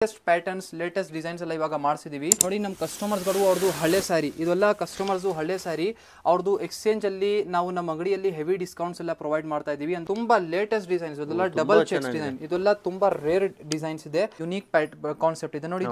Latest patterns latest designs ಎಲ್ಲ ಇವಾಗ ಮಾಡಿಸಿದೀವಿ ನೋಡಿ. ನಮ್ಮ ಕಸ್ಟಮರ್ಸ್ಗಳು ಅವ್ರದ್ದು ಹಳೆ ಸ್ಯಾರಿ, ಇದೆಲ್ಲ ಕಸ್ಟಮರ್ಸು ಹಳೆ ಸ್ಯಾರಿ ಅವ್ರದ್ದು ಎಕ್ಸ್ಚೇಂಜ್ ಅಲ್ಲಿ ನಾವು ನಮ್ಮ ಅಂಗಡಿಯಲ್ಲಿ ಹೆವಿ ಡಿಸ್ಕೌಂಟ್ಸ್ ಎಲ್ಲ ಪ್ರೊವೈಡ್ ಮಾಡ್ತಾ ಇದೀವಿ. ತುಂಬಾ ಲೇಟೆಸ್ಟ್ ಡಿಸೈನ್ಸ್, ಇದೆಲ್ಲ ಡಬಲ್ ಚೆಕ್ಸ್ ಡಿಸೈನ್, ಇದೆಲ್ಲ ತುಂಬಾ ರೇರ್ ಡಿಸೈನ್ಸ್ ಇದೆ. ಯುನೀಕ್ ಕಾನ್ಸೆಪ್ಟ್ ಇದೆ ನೋಡಿ.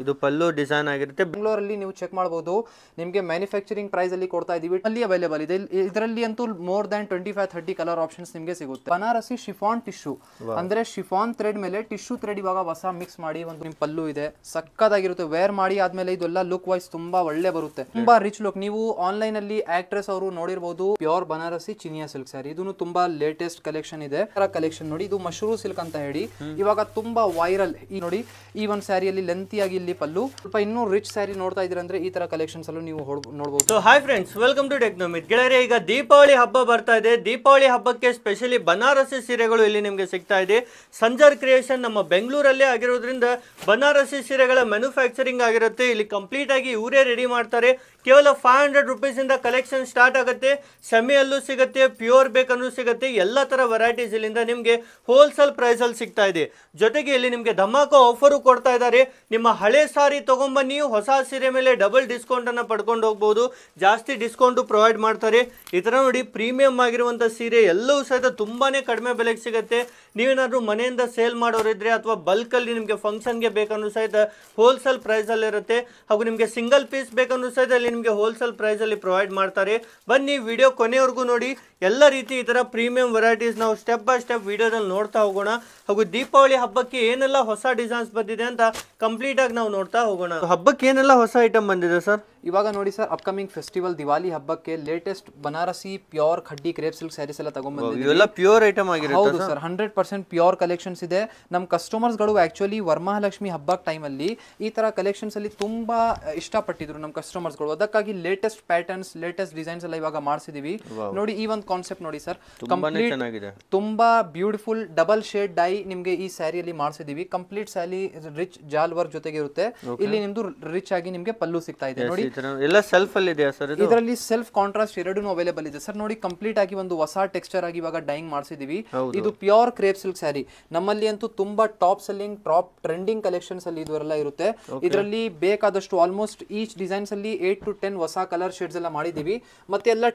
ಇದು ಪಲ್ಲು ಡಿಸೈನ್ ಆಗಿರುತ್ತೆ. ಬೆಂಗಳೂರಲ್ಲಿ ನೀವು ಚೆಕ್ ಮಾಡಬಹುದು, ನಿಮಗೆ ಮ್ಯಾನುಫ್ಯಾಕ್ಚರಿಂಗ್ ಪ್ರೈಸ್ ಅಲ್ಲಿ ಕೊಡ್ತಾ ಇದೀವಿ. ಅಲ್ಲಿ ಅವೈಲೇಬಲ್ ಇದೆ. ಇದರಲ್ಲಿ ಅಂತೂ ಮೋರ್ ದನ್ 25-30 ಕಲರ್ ಆಪ್ಷನ್ಸ್ ನಿಮಗೆ ಸಿಗುತ್ತೆ. ಬನಾರಸಿ ಶಿಫಾನ್ ಟಿಶ್ಯೂ ಅಂದ್ರೆ ಶಿಫಾನ್ ಥ್ರೆಡ್ ಮೇಲೆ ಟಿಶ್ಯೂ ಥ್ರೆಡ್ ಇವಾಗ ಹೊಸ ಮಿಕ್ಸ್ ಮಾಡಿ ಒಂದು ನಿಮ್ ಪಲ್ಲು ಇದೆ, ಸಕ್ಕದಾಗಿರುತ್ತೆ. ವೇರ್ ಮಾಡಿ ಆದ್ಮೇಲೆ ಇದೆಲ್ಲ ಲುಕ್ ವೈಸ್ ತುಂಬಾ ಒಳ್ಳೆ ಬರುತ್ತೆ, ತುಂಬಾ ರಿಚ್ ಲುಕ್. ನೀವು ಆನ್ಲೈನ್ ಅಲ್ಲಿ ಆಕ್ಟ್ರೆಸ್ ಅವರು ನೋಡಿರಬಹುದು. ಪ್ಯೂರ್ ಬನಾರಸಿ ಚಿನಿಯಾ ಸಿಲ್ಕ್ ಸ್ಯಾರಿ, ಇದನ್ನು ತುಂಬಾ ಲೇಟೆಸ್ಟ್ ಕಲೆಕ್ಷನ್ ಇದೆ. ಕಲೆಕ್ಷನ್ ನೋಡಿ, ಇದು ಮಶ್ರೂಮ್ ಸಿಲ್ಕ್ ಅಂತ ಹೇಳಿ ಇವಾಗ ತುಂಬಾ ವೈರಲ್. ಈ ನೋಡಿ, ಈ ಒಂದು ಸ್ಯಾರಿಯಲ್ಲಿ ಲೆಂತಿ ಆಗಿ ಇಲ್ಲಿ ಪಲ್ಲು, ಸ್ವಲ್ಪ ಇನ್ನೂ ರಿಚ್ ಸ್ಯಾರಿ ನೋಡ್ತಾ ಇದ್ರೆ ಅಂದ್ರೆ ಈ ತರ ಕಲೆಕ್ಷನ್ಸ್ ಅಲ್ಲೂ ನೀವು ನೋಡಬಹುದು. So hi friends, welcome to Technomith. ಗೆಳೆಯರೆ, ಈಗ ದೀಪಾವಳಿ ಹಬ್ಬ ಬರ್ತಾ ಇದೆ. ದೀಪಾವಳಿ ಹಬ್ಬಕ್ಕೆ ಸ್ಪೆಷಲಿ ಬನಾರಸಿ ಸೀರೆಗಳು ಇಲ್ಲಿ ನಿಮಗೆ ಸಿಗ್ತಾ ಇದೆ. ಸಂಜರ್ ಕ್ರಿಯೇಷನ್ ನಮ್ಮ ಬೆಂಗಳೂರಲ್ಲೇ ಆಗಿರೋದ್ರಿಂದ ಬನಾರಸಿ ಸೀರೆಗಳ ಮ್ಯಾನುಫ್ಯಾಕ್ಚರಿಂಗ್ ಆಗಿರುತ್ತೆ. ಇಲ್ಲಿ ಕಂಪ್ಲೀಟ್ ಆಗಿ ಇವರೇ ರೆಡಿ ಮಾಡ್ತಾರೆ. ಕೇವಲ 500 rupees ಇಂದ ಕಲೆಕ್ಷನ್ ಸ್ಟಾರ್ಟ್ ಆಗುತ್ತೆ. ಸೆಮಿಯಲ್ಲೂ ಸಿಗುತ್ತೆ, ಪ್ಯೂರ್ ಬೇಕನ್ನು ಸಿಗುತ್ತೆ. ಎಲ್ಲ ತರ ವೆರೈಟೀಸ್ ಇಲ್ಲಿಂದ ನಿಮಗೆ ಹೋಲ್ಸೇಲ್ ಪ್ರೈಸ್ ಅಲ್ಲಿ ಸಿಗ್ತಾ ಇದೆ. ಜೊತೆಗೆ ಇಲ್ಲಿ ನಿಮಗೆ ಧಮಾಕ ಆಫರು ಕೊಡ್ತಾ ಇದ್ದಾರೆ. ನಿಮ್ಮ ಹಳೆ ಸಾರಿ ತಗೊಂಡ್ಬನ್ನಿ, ಹೊಸ ಸೀರೆ ಮೇಲೆ ಡಬಲ್ ಡಿಸ್ಕೌಂಟ್ ಅನ್ನ ಪಡ್ಕೊಂಡು ಹೋಗ್ಬೋದು. ಜಾಸ್ತಿ ಡಿಸ್ಕೌಂಟ್ ಪ್ರೊವೈಡ್ ಮಾಡ್ತಾರೆ. ಈ ತರ ನೋಡಿ, ಪ್ರೀಮಿಯಂ ಆಗಿರುವಂತ ಸೀರೆ ಎಲ್ಲವೂ ಸಹಿತ ತುಂಬಾನೇ ಕಡಿಮೆ ಬೆಲೆಗೆ ಸಿಗುತ್ತೆ. ನೀವೇನಾದ್ರೂ ಮನೆಯಿಂದ ಸೇಲ್ ಮಾಡೋರಿದ್ರೆ ಅಥವಾ ಬಲ್ಕ್ ಅಲ್ಲಿ ನಿಮಗೆ ಫಂಕ್ಷನ್ಗೆ ಬೇಕನ್ನು ಸಹಿತ ಹೋಲ್ಸೇಲ್ ಪ್ರೈಸ್ ಅಲ್ಲಿ ಇರುತ್ತೆ. ಹಾಗೂ ನಿಮಗೆ ಸಿಂಗಲ್ ಪೀಸ್ ಬೇಕನ್ನು ಸಹಿತ ಅಲ್ಲಿ ನಿಮಗೆ ಹೋಲ್ಸೇಲ್ ಪ್ರೈಸ್ ಅಲ್ಲಿ ಪ್ರೊವೈಡ್ ಮಾಡ್ತಾರೆ. ಬನ್ನಿ, ವಿಡಿಯೋ ಕೊನೆವರೆಗೂ ನೋಡಿ. ಎಲ್ಲ ರೀತಿ ಈ ತರ ಪ್ರೀಮಿಯಂ ವೆರೈಟೀಸ್ ನಾವು ಸ್ಟೆಪ್ ಬೈ ಸ್ಟೆಪ್ ವಿಡಿಯೋದಲ್ಲಿ ನೋಡ್ತಾ ಹೋಗೋಣ. ಹಾಗೂ ದೀಪಾವಳಿ ಹಬ್ಬಕ್ಕೆ ಏನೆಲ್ಲ ಹೊಸ ಡಿಸೈನ್ಸ್ ಬಂದಿದೆ ಅಂತ ಕಂಪ್ಲೀಟ್ ಆಗಿ ನಾವು ನೋಡ್ತಾ ಹೋಗೋಣ. ಹಬ್ಬಕ್ಕೆ ಏನೆಲ್ಲ ಹೊಸ ಐಟಮ್ ಬಂದಿದೆ ಸರ್? ಇವಾಗ ನೋಡಿ ಸರ್, ಅಪ್ಕಮಿಂಗ್ ಫೆಸ್ಟಿವಲ್ ದಿವಾಲಿ ಹಬ್ಬಕ್ಕೆ latest Banarasi pure khaddi crepe silk saris ಎಲ್ಲ ತಗೊಂಡ್ಬಂದಿದ್ದೀವಿ. ಇವೆಲ್ಲ ಪ್ಯೂರ್ ಐಟಮ್ ಆಗಿರುತ್ತೆ. ಹೌದು ಸರ್, 100% ಪ್ಯೂರ್ ಕಲೆಕ್ಷನ್ಸ್ ಇದೆ. ನಮ್ಮ ಕಸ್ಟಮರ್ಸ್ ಗಳು ಆಕ್ಚುಲಿ ವರಮಹಾಲಕ್ಷ್ಮಿ ಹಬ್ಬಕ್ಕೆ ಟೈಮ್ ಅಲ್ಲಿ ಈ ತರ ಕಲೆಕ್ಷನ್ಸ್ ಅಲ್ಲಿ ತುಂಬಾ ಇಷ್ಟಪಟ್ಟಿದ್ರು ನಮ್ಮ ಕಸ್ಟಮರ್ಸ್ ಗಳು. ಅದಕ್ಕಾಗಿ ಲೇಟೆಸ್ಟ್ ಪ್ಯಾಟರ್ನ್ಸ್ ಲೇಟೆಸ್ಟ್ ಡಿಸೈನ್ಸ್ ಎಲ್ಲ ಇವಾಗ ಮಾಡಿಸಿದೀವಿ ನೋಡಿ. ಈ ಒಂದು ಕಾನ್ಸೆಪ್ಟ್ ನೋಡಿ ಸರ್, ಕಂಪ್ಲೀಟ್ ತುಂಬಾ ಬ್ಯೂಟಿಫುಲ್ ಡಬಲ್ ಶೇಡ್ ಡೈ ನಿಮ್ಗೆ ಈ ಸ್ಯಾರಿಯಲ್ಲಿ ಮಾಡಿಸಿದೀವಿ. ಕಂಪ್ಲೀಟ್ ಸ್ಯಾರಿ ರಿಚ್ ಜಾಲ್ ವರ್ಕ್ ಜೊತೆಗೆ ಇರುತ್ತೆ. ಇಲ್ಲಿ ನಿಮ್ದು ರಿಚ್ ಆಗಿ ನಿಮ್ಗೆ ಪಲ್ಲು ಸಿಗ್ತಾ ಇದೆ ನೋಡಿ. ಎಲ್ಲ ಸೆಲ್ಫ್ ಅಲ್ಲಿ ಇದೆ ಸರ್. ಇದರಲ್ಲಿ ಸೆಲ್ಫ್ ಕಾಂಟ್ರಾಸ್ಟ್ ಎರಡೂ ಅವೈಲೇಬಲ್ ಇದೆ ಸರ್. ನೋಡಿ, ಕಂಪ್ಲೀಟ್ ಆಗಿ ಒಂದು ಹೊಸ ಟೆಕ್ಸ್ಚರ್ ಆಗಿ ಇವಾಗ ಡೈಯಿಂಗ್ ಮಾಡಿಸಿದೀವಿ. ಇದು ಪ್ಯೂರ್ ಕ್ರೇಪ್ ಸಿಲ್ಕ್ ಸ್ಯಾರಿ. ನಮ್ಮಲ್ಲಿ ಅಂತೂ ತುಂಬಾ top selling top trending collections ಅಲ್ಲಿ ಇದೆಲ್ಲ ಇರುತ್ತೆ. ಇದರಲ್ಲಿ ಬೇಕಾದಷ್ಟು ಆಲ್ಮೋಸ್ಟ್ ಈಚ್ ಡಿಸೈನ್ಸ್ ಅಲ್ಲಿ 8 to 10 ಹೊಸ ಕಲರ್ ಶೇಡ್ಸ್ ಎಲ್ಲ ಮಾಡಿದೀವಿ. ಮತ್ತೆ ಎಲ್ಲ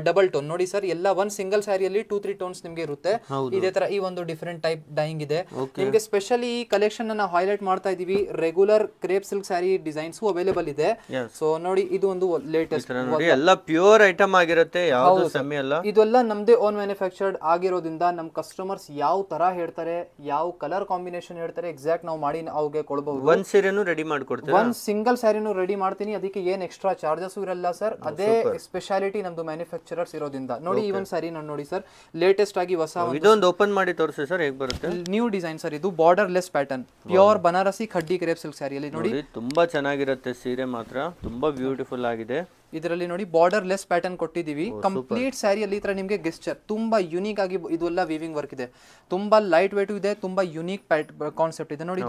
ಡಬಲ್ ಟೋನ್ ನೋಡಿ ಸರ್. ಎಲ್ಲ ಒಂದ್ ಸಿಂಗಲ್ ಸ್ಯಾರಿಯಲ್ಲಿ 2-3 ಟೋನ್ಸ್ ನಿಮ್ಗೆ ಇರುತ್ತೆ. ಇದೇ ತರ ಈ ಒಂದು ಡಿಫರೆಂಟ್ ಟೈಪ್ ಡೈಯಿಂಗ್ ಇದೆ ನಿಮ್ಗೆ. ಸ್ಪೆಷಲಿ ಈ ಕಲೆಕ್ಷನ್ ಅನ್ನ ಹೈಲೈಟ್ ಮಾಡ್ತಾ ಇದೀವಿ. Regular crepe silk sari designs available ಇದೆ. ಸೊ ನೋಡಿ, ಇದು ಒಂದು ಲೇಟೆಸ್ಟ್ ಎಲ್ಲ ಪ್ಯೂರ್ ಐಟಮ್ ಆಗಿರುತ್ತೆ. ಯಾವುದು ಸೆಮಿ ಅಲ್ಲ, ಇದೆಲ್ಲ ನಮ್ದೇ ಓನ್ ಮ್ಯಾನುಫ್ಯಾಕ್ಚರ್ಡ್ ಆಗಿರೋದ್ರಿಂದ ನಮ್ಮ ಕಸ್ಟಮರ್ಸ್ ಯಾವ ತರ ಹೇಳ್ತಾರೆ, ಯಾವ ಕಲರ್ ಕಾಂಬಿನೇಷನ್ ಹೇಳ್ತಾರೆ, ಎಕ್ಸಾಕ್ಟ್ ನಾವು ಮಾಡಿ ಅವ್ರಿಗೆ ಕೊಡಬಹುದು. ಒಂದ್ ಸೀರೆನೂ ರೆಡಿ ಮಾಡ್ಕೊಡ್ತೀವಿ. ಒಂದ್ ಸಿಂಗಲ್ ಸ್ಯಾರಿನೂ ರೆಡಿ ಮಾಡ್ತೀನಿ. ಅದಕ್ಕೆ ಏನ್ ಎಕ್ಸ್ಟ್ರಾ ಚಾರ್ಜಸ್ ಇರಲ್ಲ ಸರ್. ಅದೇ ಸ್ಪೆಷಾಲಿಟಿ ನಮ್ದು ಮ್ಯಾನುಫ್ಯಾಕ್ಚರರ್ಸ್ ಇರೋದ್ರಿಂದ. ನೋಡಿ, ಈ ಒಂದು ಸ್ಯಾರಿ ನೋಡಿ ಸರ್, ಲೇಟೆಸ್ಟ್ ಆಗಿ ಹೊಸ ಇದೊಂದು ಓಪನ್ ಮಾಡಿ ತೋರಿಸಿ ಸರ್, ಹೇಗೆ ಬರುತ್ತೆ. New design sir. ಇದು borderless pattern pure Banarasi khaddi crepe silk ಸ್ಯಾರಿಯಲ್ಲಿ ನೋಡಿ. ತುಂಬಾ ಚೆನ್ನಾಗಿರುತ್ತೆ ಸೀರೆ, ಮಾತ್ರ ತುಂಬಾ ಬ್ಯೂಟಿಫುಲ್ ಆಗಿದೆ. ಇದರಲ್ಲಿ ನೋಡಿ, ಬಾರ್ಡರ್ ಲೆಸ್ ಪ್ಯಾಟರ್ನ್ ಕೊಟ್ಟಿದೀವಿ. ಕಂಪ್ಲೀಟ್ ಸ್ಯಾರಿಯಲ್ಲಿ ಈ ತರ ನಿಮಗೆ ಗೆಸ್ಚರ್ ತುಂಬಾ ಯುನೀಕ್ ಆಗಿ ಇದೆಲ್ಲ ವೀವಿಂಗ್ ವರ್ಕ್ ಇದೆ. ತುಂಬಾ ಲೈಟ್ ವೇಟ್ ಇದೆ, ತುಂಬಾ ಯುನೀಕ್ ಕಾನ್ಸೆಪ್ಟ್ ಇದೆ ನೋಡಿ.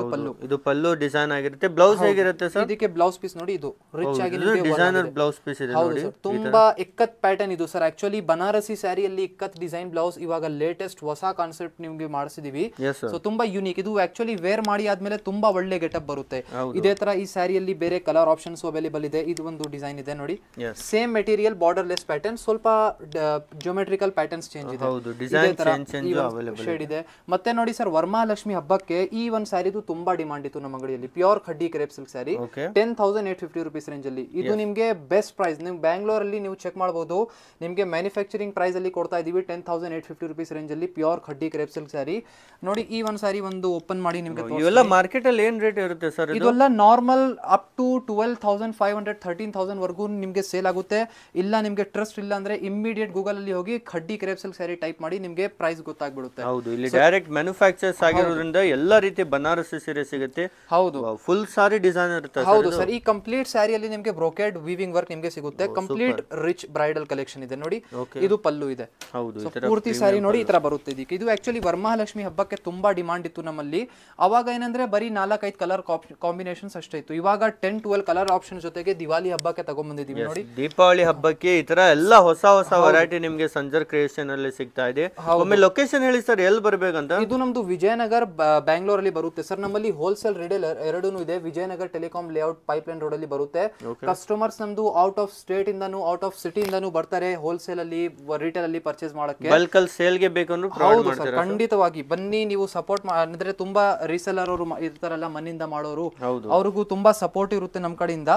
ಇದು ಪಲ್ಲು ಡಿಸೈನ್ ಆಗಿರುತ್ತೆ. ಬ್ಲೌಸ್ ಹೇಗಿರುತ್ತೆ ಸರ್? ಇದಕ್ಕೆ ಬ್ಲೌಸ್ ಪೀಸ್ ನೋಡಿ, ಇದು ರಿಚ್ ಆಗಿ ಡಿಸೈನರ್ ಬ್ಲೌಸ್ ಪೀಸ್ ಇದೆ ನೋಡಿ. ತುಂಬಾ ಇಕ್ಕತ್ ಪ್ಯಾಟರ್ನ್ ಇದು ಸರ್. ಆಕ್ಚುಲಿ ಬನಾರಸಿ ಸ್ಯಾರಿಯಲ್ಲಿ ಇಕ್ಕತ್ ಡಿಸೈನ್ ಬ್ಲೌಸ್ ಇವಾಗ ಲೇಟೆಸ್ಟ್ ಹೊಸ ಕಾನ್ಸೆಪ್ಟ್ ನಿಮ್ಗೆ ಮಾಡಿಸಿದೀವಿ. ಸೊ ತುಂಬಾ ಯುನೀಕ್. ಇದು ಆಕ್ಚುಲಿ ವೇರ್ ಮಾಡಿ ಆದ್ಮೇಲೆ ತುಂಬಾ ಒಳ್ಳೆ ಗೆಟಪ್ ಬರುತ್ತೆ. ಇದೇ ತರ ಈ ಸ್ಯಾರಿಯಲ್ಲಿ ಬೇರೆ ಕಲರ್ ಆಪ್ಷನ್ಸ್ ಅವೈಲೇಬಲ್ ಇದೆ. ಇದು ಒಂದು ಡಿಸೈನ್ ಇದೆ ನೋಡಿ. Same material, border less pattern, ಸ್ವಲ್ಪ ಜಿಯೋಮೆಟ್ರಿಕಲ್ ಪ್ಯಾಟರ್ನ್ಸ್ ಚೇಂಜ್ ಇದೆ. ಶೇಡ್ ಇದೆ. ಮತ್ತೆ ನೋಡಿ ಸರ್, ವರಮಹಾಲಕ್ಷ್ಮಿ ಹಬ್ಬಕ್ಕೆ ಈ ಒಂದು ಸ್ಯಾರಿದು ತುಂಬಾ ಡಿಮಾಂಡ್ ಇತ್ತು ನಮ್ಮ ಅಂಗಡಿಯಲ್ಲಿ. Pure khaddi crepe silk sari 10,850 rupees range ಅಲ್ಲಿ. ಇದು ನಿಮ್ಗೆ ಬೆಸ್ಟ್ ಪ್ರೈಸ್. ನೀವು ಬ್ಯಾಂಗ್ಳೂರಲ್ಲಿ ನೀವು ಚೆಕ್ ಮಾಡಬಹುದು. ನಿಮ್ಗೆ ಮ್ಯಾನುಫ್ಯಾಕ್ಚರಿಂಗ್ ಪ್ರೈಸ್ ಅಲ್ಲಿ ಕೊಡ್ತಾ ಇದೀವಿ 10,850 rupees ರೇಂಜ್ ಅಲ್ಲಿ pure khaddi crepe silk sari ನೋಡಿ. ಈ ಒಂದು ಸ್ಯಾರಿ ಒಂದು ಓಪನ್ ಮಾಡಿ ನಿಮ್ಗೆ ಇವೆಲ್ಲ ಮಾರ್ಕೆಟ್ ಅಲ್ಲಿ ಏನ್ ರೇಟ್ ಇರುತ್ತೆ ಸರ್? ಇದೆಲ್ಲ ನಾರ್ಮಲ್ ಅಪ್ ಟು 12,500 13,000 ವರೆಗೂ ನಿಮ್ಗೆ ಸೇಲ್ ಆಗುತ್ತೆ. ಇಲ್ಲ ನಿಮ್ಗೆ ಟ್ರಸ್ಟ್ ಇಲ್ಲ ಅಂದ್ರೆ ಇಮಿಡಿಯೇಟ್ ಗೂಗಲ್ ಅಲ್ಲಿ ಹೋಗಿ khaddi crepe silk sari type ಮಾಡಿ ನಿಮ್ಗೆ ಪ್ರೈಸ್ ಗೊತ್ತಾಗ್ಬಿಡುತ್ತೆ. ಹೌದು, ಇಲ್ಲಿ ಡೈರೆಕ್ಟ್ ಮ್ಯಾನುಫ್ಯಾಕ್ಚರ್ಸ್ ಆಗಿರೋದ್ರಿಂದ ಎಲ್ಲಾ ರೀತಿ ಬನಾರಸಿ ಸೀರೆ ಸಿಗುತ್ತೆ. ಹೌದು, ಫುಲ್ ಸಾರಿ ಡಿಸೈನ್ ಇರುತ್ತೆ. ಹೌದು ಸರ್. ಈ ಕಂಪ್ಲೀಟ್ ಸ್ಯಾರಿಯಲ್ಲಿ ನಿಮ್ಗೆ ಬ್ರೊಕೇಡ್ ವೀವಿಂಗ್ ವರ್ಕ್ ನಿಮ್ಗೆ ಸಿಗುತ್ತೆ. ಕಂಪ್ಲೀಟ್ ರಿಚ್ ಬ್ರೈಡಲ್ ಕಲೆಕ್ಷನ್ ಇದೆ ನೋಡಿ. ಇದು ಪಲ್ಲು ಇದೆ. ಹೌದು, ಪೂರ್ತಿ ಸ್ಯಾರಿ ನೋಡಿ ಈ ತರ ಬರುತ್ತೆ. ಇದಕ್ಕೆ ಇದು ಆಕ್ಚುಲಿ ವರಮಹಾಲಕ್ಷ್ಮಿ ಹಬ್ಬಕ್ಕೆ ತುಂಬಾ ಡಿಮಾಂಡ್ ಇತ್ತು ನಮ್ಮಲ್ಲಿ. ಅವಾಗ ಏನಂದ್ರೆ ಬರೀ 4-5 ಕಲರ್ ಕಾಂಬಿನೇಷನ್ಸ್ ಅಷ್ಟೇ ಇತ್ತು. ಇವಾಗ 10-12 ಕಲರ್ ಆಪ್ಷನ್ ಜೊತೆಗೆ ದಿವಾಲಿ ಹಬ್ಬಕ್ಕೆ ತಗೊಂಡ್ಬಂದಿದ್ದೀವಿ ನೋಡಿ ದೀಪಾವಳಿ ಹಬ್ಬಕ್ಕೆ ಈ ತರ ಎಲ್ಲ ಹೊಸ ಹೊಸ ವೆರೈಟಿ ನಿಮ್ಗೆ ಸಂಜರ್ ಕ್ರಿಯೇಷನ್ ಅಲ್ಲಿ ಸಿಗ್ತಾ ಇದೆ. ಒಮ್ಮೆ ಲೊಕೇಶನ್ ಹೇಳಿ ಸರ್, ಎಲ್ಲಿ ಬರ್ಬೇಕಂತ? ಇದು ನಮ್ದು ವಿಜಯನಗರ್ ಬ್ಯಾಂಗ್ಳೂರ್ ಅಲ್ಲಿ ಬರುತ್ತೆ ಸರ್. ನಮ್ಮಲ್ಲಿ ಹೋಲ್ಸೇಲ್ ರಿಟೇಲರ್ ಎರಡೂ ಇದೆ. Vijayanagar telecom layout pipeline road ಅಲ್ಲಿ ಬರುತ್ತೆ. ಕಸ್ಟಮರ್ಸ್ ನಮ್ದು ಔಟ್ ಆಫ್ ಸ್ಟೇಟ್ ಇಂದಾನು ಔಟ್ ಆಫ್ ಸಿಟಿ ಇಂದಾನು ಬರ್ತಾರೆ ಹೋಲ್ಸೇಲ್ ಅಲ್ಲಿ ರಿಟೇಲ್ ಅಲ್ಲಿ ಪರ್ಚೇಸ್ ಮಾಡಕ್ಕೆ. ಬಲ್ಕ್ ಅಲ್ಲಿ ಸೇಲ್ ಗೆ ಬೇಕಂದ್ರೆ ಹೌದು ಸರ್, ಖಂಡಿತವಾಗಿ ಬನ್ನಿ. ನೀವು ಸಪೋರ್ಟ್ ಅಂದ್ರೆ ತುಂಬಾ ರೀಸೆಲ್ಲರ್ ಅವರು ಇರ್ತಾರಲ್ಲ ಮನೆಯಿಂದ ಮಾಡೋರು, ಅವ್ರಿಗೂ ತುಂಬಾ ಸಪೋರ್ಟ್ ಇರುತ್ತೆ ನಮ್ ಕಡೆಯಿಂದ.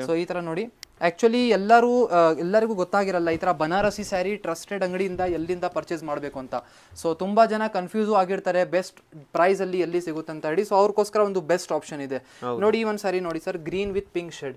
ಸೊ ಈ ತರ ನೋಡಿ, ಆಕ್ಚುಲಿ ಎಲ್ಲರಿಗೂ ಗೊತ್ತಾಗಿರಲ್ಲ ಈ ತರ ಬನಾರಸಿ ಸ್ಯಾರಿ ಟ್ರಸ್ಟೆಡ್ ಅಂಗಡಿಯಿಂದ ಎಲ್ಲಿಂದ ಪರ್ಚೇಸ್ ಮಾಡಬೇಕು ಅಂತ. ಸೊ ತುಂಬಾ ಜನ ಕನ್ಫ್ಯೂಸ್ ಆಗಿರ್ತಾರೆ ಬೆಸ್ಟ್ ಪ್ರೈಸ್ ಅಲ್ಲಿ ಎಲ್ಲಿ ಸಿಗುತ್ತೆ ಅಂತ ಹೇಳಿ. ಸೊ ಅವ್ರಿಗೋಸ್ಕರ ಒಂದು ಬೆಸ್ಟ್ ಆಪ್ಷನ್ ಇದೆ ನೋಡಿ. ಒಂದ್ ಸಾರಿ ನೋಡಿ sir, green with pink shade,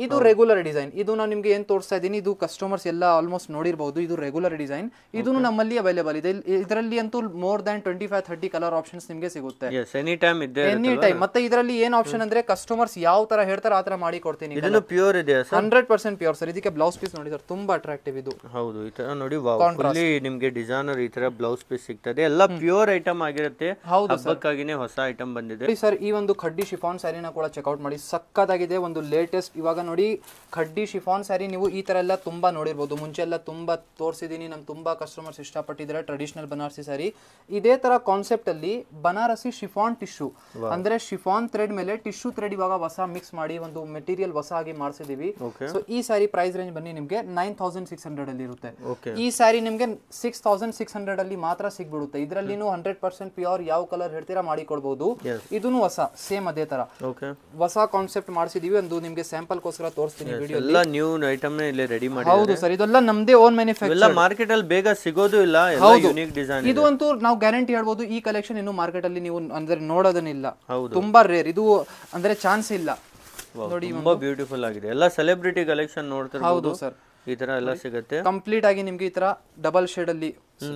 ಇದು ರೆಗ್ಯುಲರ್ ಡಿಸೈನ್. ಇದು ನಾನು ನಿಮ್ಗೆ ಏನ್ ತೋರಿಸ್ತಾ ಇದ್ದೀನಿ, ಇದು ಕಸ್ಟಮರ್ಸ್ ಎಲ್ಲ ಆಲ್ಮೋಸ್ಟ್ ನೋಡಿರಬಹುದು. ಇದು ರೆಗ್ಯುಲರ್ ಡಿಸೈನ್, ಇದು ನಮ್ಮಲ್ಲಿ ಅವೈಲೇಬಲ್ ಇದೆ. ಇದರಲ್ಲಿ ಅಂತೂ ಮೋರ್ ದನ್ 25-30 ಕಲರ್ ಆಪ್ಷನ್ಸ್ ನಿಮ್ಗೆ ಸಿಗುತ್ತೆ ಎನಿ ಟೈಮ್. ಮತ್ತೆ ಇದರಲ್ಲಿ ಏನ್ ಆಪ್ಷನ್ ಅಂದ್ರೆ ಕಸ್ಟಮರ್ಸ್ ಯಾವ ತರ ಹೇಳ್ತಾರೆ ಆ ತರ ಮಾಡಿ ಕೊಡ್ತೀನಿ. ಪ್ಯೂರ್ ಇದೆ 100% ಪ್ಯೂರ್ ಸರ್. ಇದಕ್ಕೆ ಬ್ಲೌಸ್ ಪೀಸ್ ನೋಡಿ ಸರ್, ತುಂಬಾ ಅಟ್ರಾಕ್ಟಿವ್ ಇದು. ಹೌದು, ಈ ತರ ನೋಡಿ ಫುಲ್ಲಿ ನಿಮ್ಗೆ ಡಿಸೈನರ್ ಈ ತರ ಬ್ಲೌಸ್ ಪೀಸ್ ಸಿಗ್ತದೆ. ಎಲ್ಲ ಪ್ಯೂರ್ ಐಟಮ್ ಆಗಿರುತ್ತೆ. ಹಬ್ಬಕ್ಕಾಗಿನೇ ಹೊಸ ಐಟಮ್ ಬಂದಿದೆ ಸರ್. ಈ ಒಂದು ಖಡ್ಡಿ ಶಿಫಾನ್ ಸ್ಯಾರಿನ ಕೂಡ ಚೆಕ್ಔಟ್ ಮಾಡಿ, ಸಕ್ಕತ್ತಾಗಿದೆ. ಒಂದು ಲೇಟೆಸ್ಟ್ ಇವಾಗ ನೋಡಿ ಖಡ್ಡಿ ಶಿಫಾನ್ ಸ್ಯಾರಿ ನೀವು ಈ ತರ ಎಲ್ಲ ತುಂಬಾ ನೋಡಿರ್ಬೋದು. ಮುಂಚೆ ಎಲ್ಲ ತುಂಬಾ ತೋರಿಸಿದೀನಿ, ನಮ್ ತುಂಬಾ ಕಸ್ಟಮರ್ಸ್ ಇಷ್ಟಪಟ್ಟಿದ್ದಾರೆ ಟ್ರೆಡಿಷನಲ್ ಬನಾರಸಿ ಸ್ಯಾರಿ. ಇದೇ ತರ ಕಾನ್ಸೆಪ್ಟ್ ಅಲ್ಲಿ ಬನಾರಸಿ ಶಿಫಾನ್ ಟಿಶ್ಯೂ ಅಂದ್ರೆ ಶಿಫಾನ್ ಥ್ರೆಡ್ ಮೇಲೆ ಟಿಶ್ಯೂ ಥ್ರೆಡ್ ಇವಾಗ ಹೊಸ ಮಿಕ್ಸ್ ಮಾಡಿ ಒಂದು ಮೆಟೀರಿಯಲ್ ಹೊಸ ಆಗಿ ಮಾಡಿಸಿದೀವಿ. ಸೊ ಈ ಸ್ಯಾರಿ ಪ್ರೈಸ್ ರೇಂಜ್ ಬನ್ನಿ ನಿಮ್ಗೆ 9600 ಅಲ್ಲಿ ಇರುತ್ತೆ. ಈ ಸ್ಯಾರಿ ನಿಮ್ಗೆ 6600 ಅಲ್ಲಿ ಮಾತ್ರ ಸಿಗ್ಬಿಡುತ್ತೆ. ಇದರಲ್ಲಿನೂ 100% ಪ್ಯೂರ್ ಯಾವ ಕಲರ್ ಹೇಳ್ತೀರಾ ಮಾಡಿ ಕೊಡಬಹುದು. ಇದೂನು ಹೊಸ ಸೇಮ್ ಅದೇ ತರ ಹೊಸ ಕಾನ್ಸೆಪ್ಟ್ ಮಾಡಿಸಿದೀವಿ. ಒಂದು ನಿಮ್ಗೆ ಸ್ಯಾಂಪಲ್ ಗೋಸ್ಕರ ತೋರಿಸ್ತೀನಿ ವಿಡಿಯೋ. ಎಲ್ಲ ನ್ಯೂ ಐಟಮ್ ನೇ ಇಲ್ಲಿ ರೆಡಿ ಮಾಡಿ. ಹೌದು ಸರ್, ಇದೆಲ್ಲ ನಮ್ದೇ ಓನ್ ಮ್ಯಾನುಫ್ಯಾಕ್ಚರ್. ಎಲ್ಲ ಮಾರ್ಕೆಟ್ ಅಲ್ಲಿ ಬೇಗ ಸಿಗೋದು ಇಲ್ಲ, ಎಲ್ಲ ಯೂನಿಕ್ ಡಿಸೈನ್. ಇದು ಅಂತೂ ನಾವು ಗ್ಯಾರಂಟಿ ಹೇಳ್ಬೋದು, ಈ ಕಲೆಕ್ಷನ್ ಇನ್ನು ಮಾರ್ಕೆಟ್ ಅಲ್ಲಿ ನೀವು ಅಂದ್ರೆ ನೋಡೋದನ್ನಿಲ್ಲ. ತುಂಬಾ ರೇರ್ ಇದು, ಅಂದ್ರೆ ಚಾನ್ಸ್ ಇಲ್ಲ. ನೋಡಿ ತುಂಬಾ ಬ್ಯೂಟಿಫುಲ್ ಆಗಿದೆ. ಎಲ್ಲ ಸೆಲೆಬ್ರಿಟಿ ಕಲೆಕ್ಷನ್ ನೋಡ್ತಿರ್ಬೋದು. ಹೌದು ಸರ್, ಈ ತರ ಎಲ್ಲ ಸಿಗುತ್ತೆ ಕಂಪ್ಲೀಟ್ ಆಗಿ ನಿಮ್ಗೆ ಈ ತರ ಡಬಲ್ ಶೇಡ್ ಅಲ್ಲಿ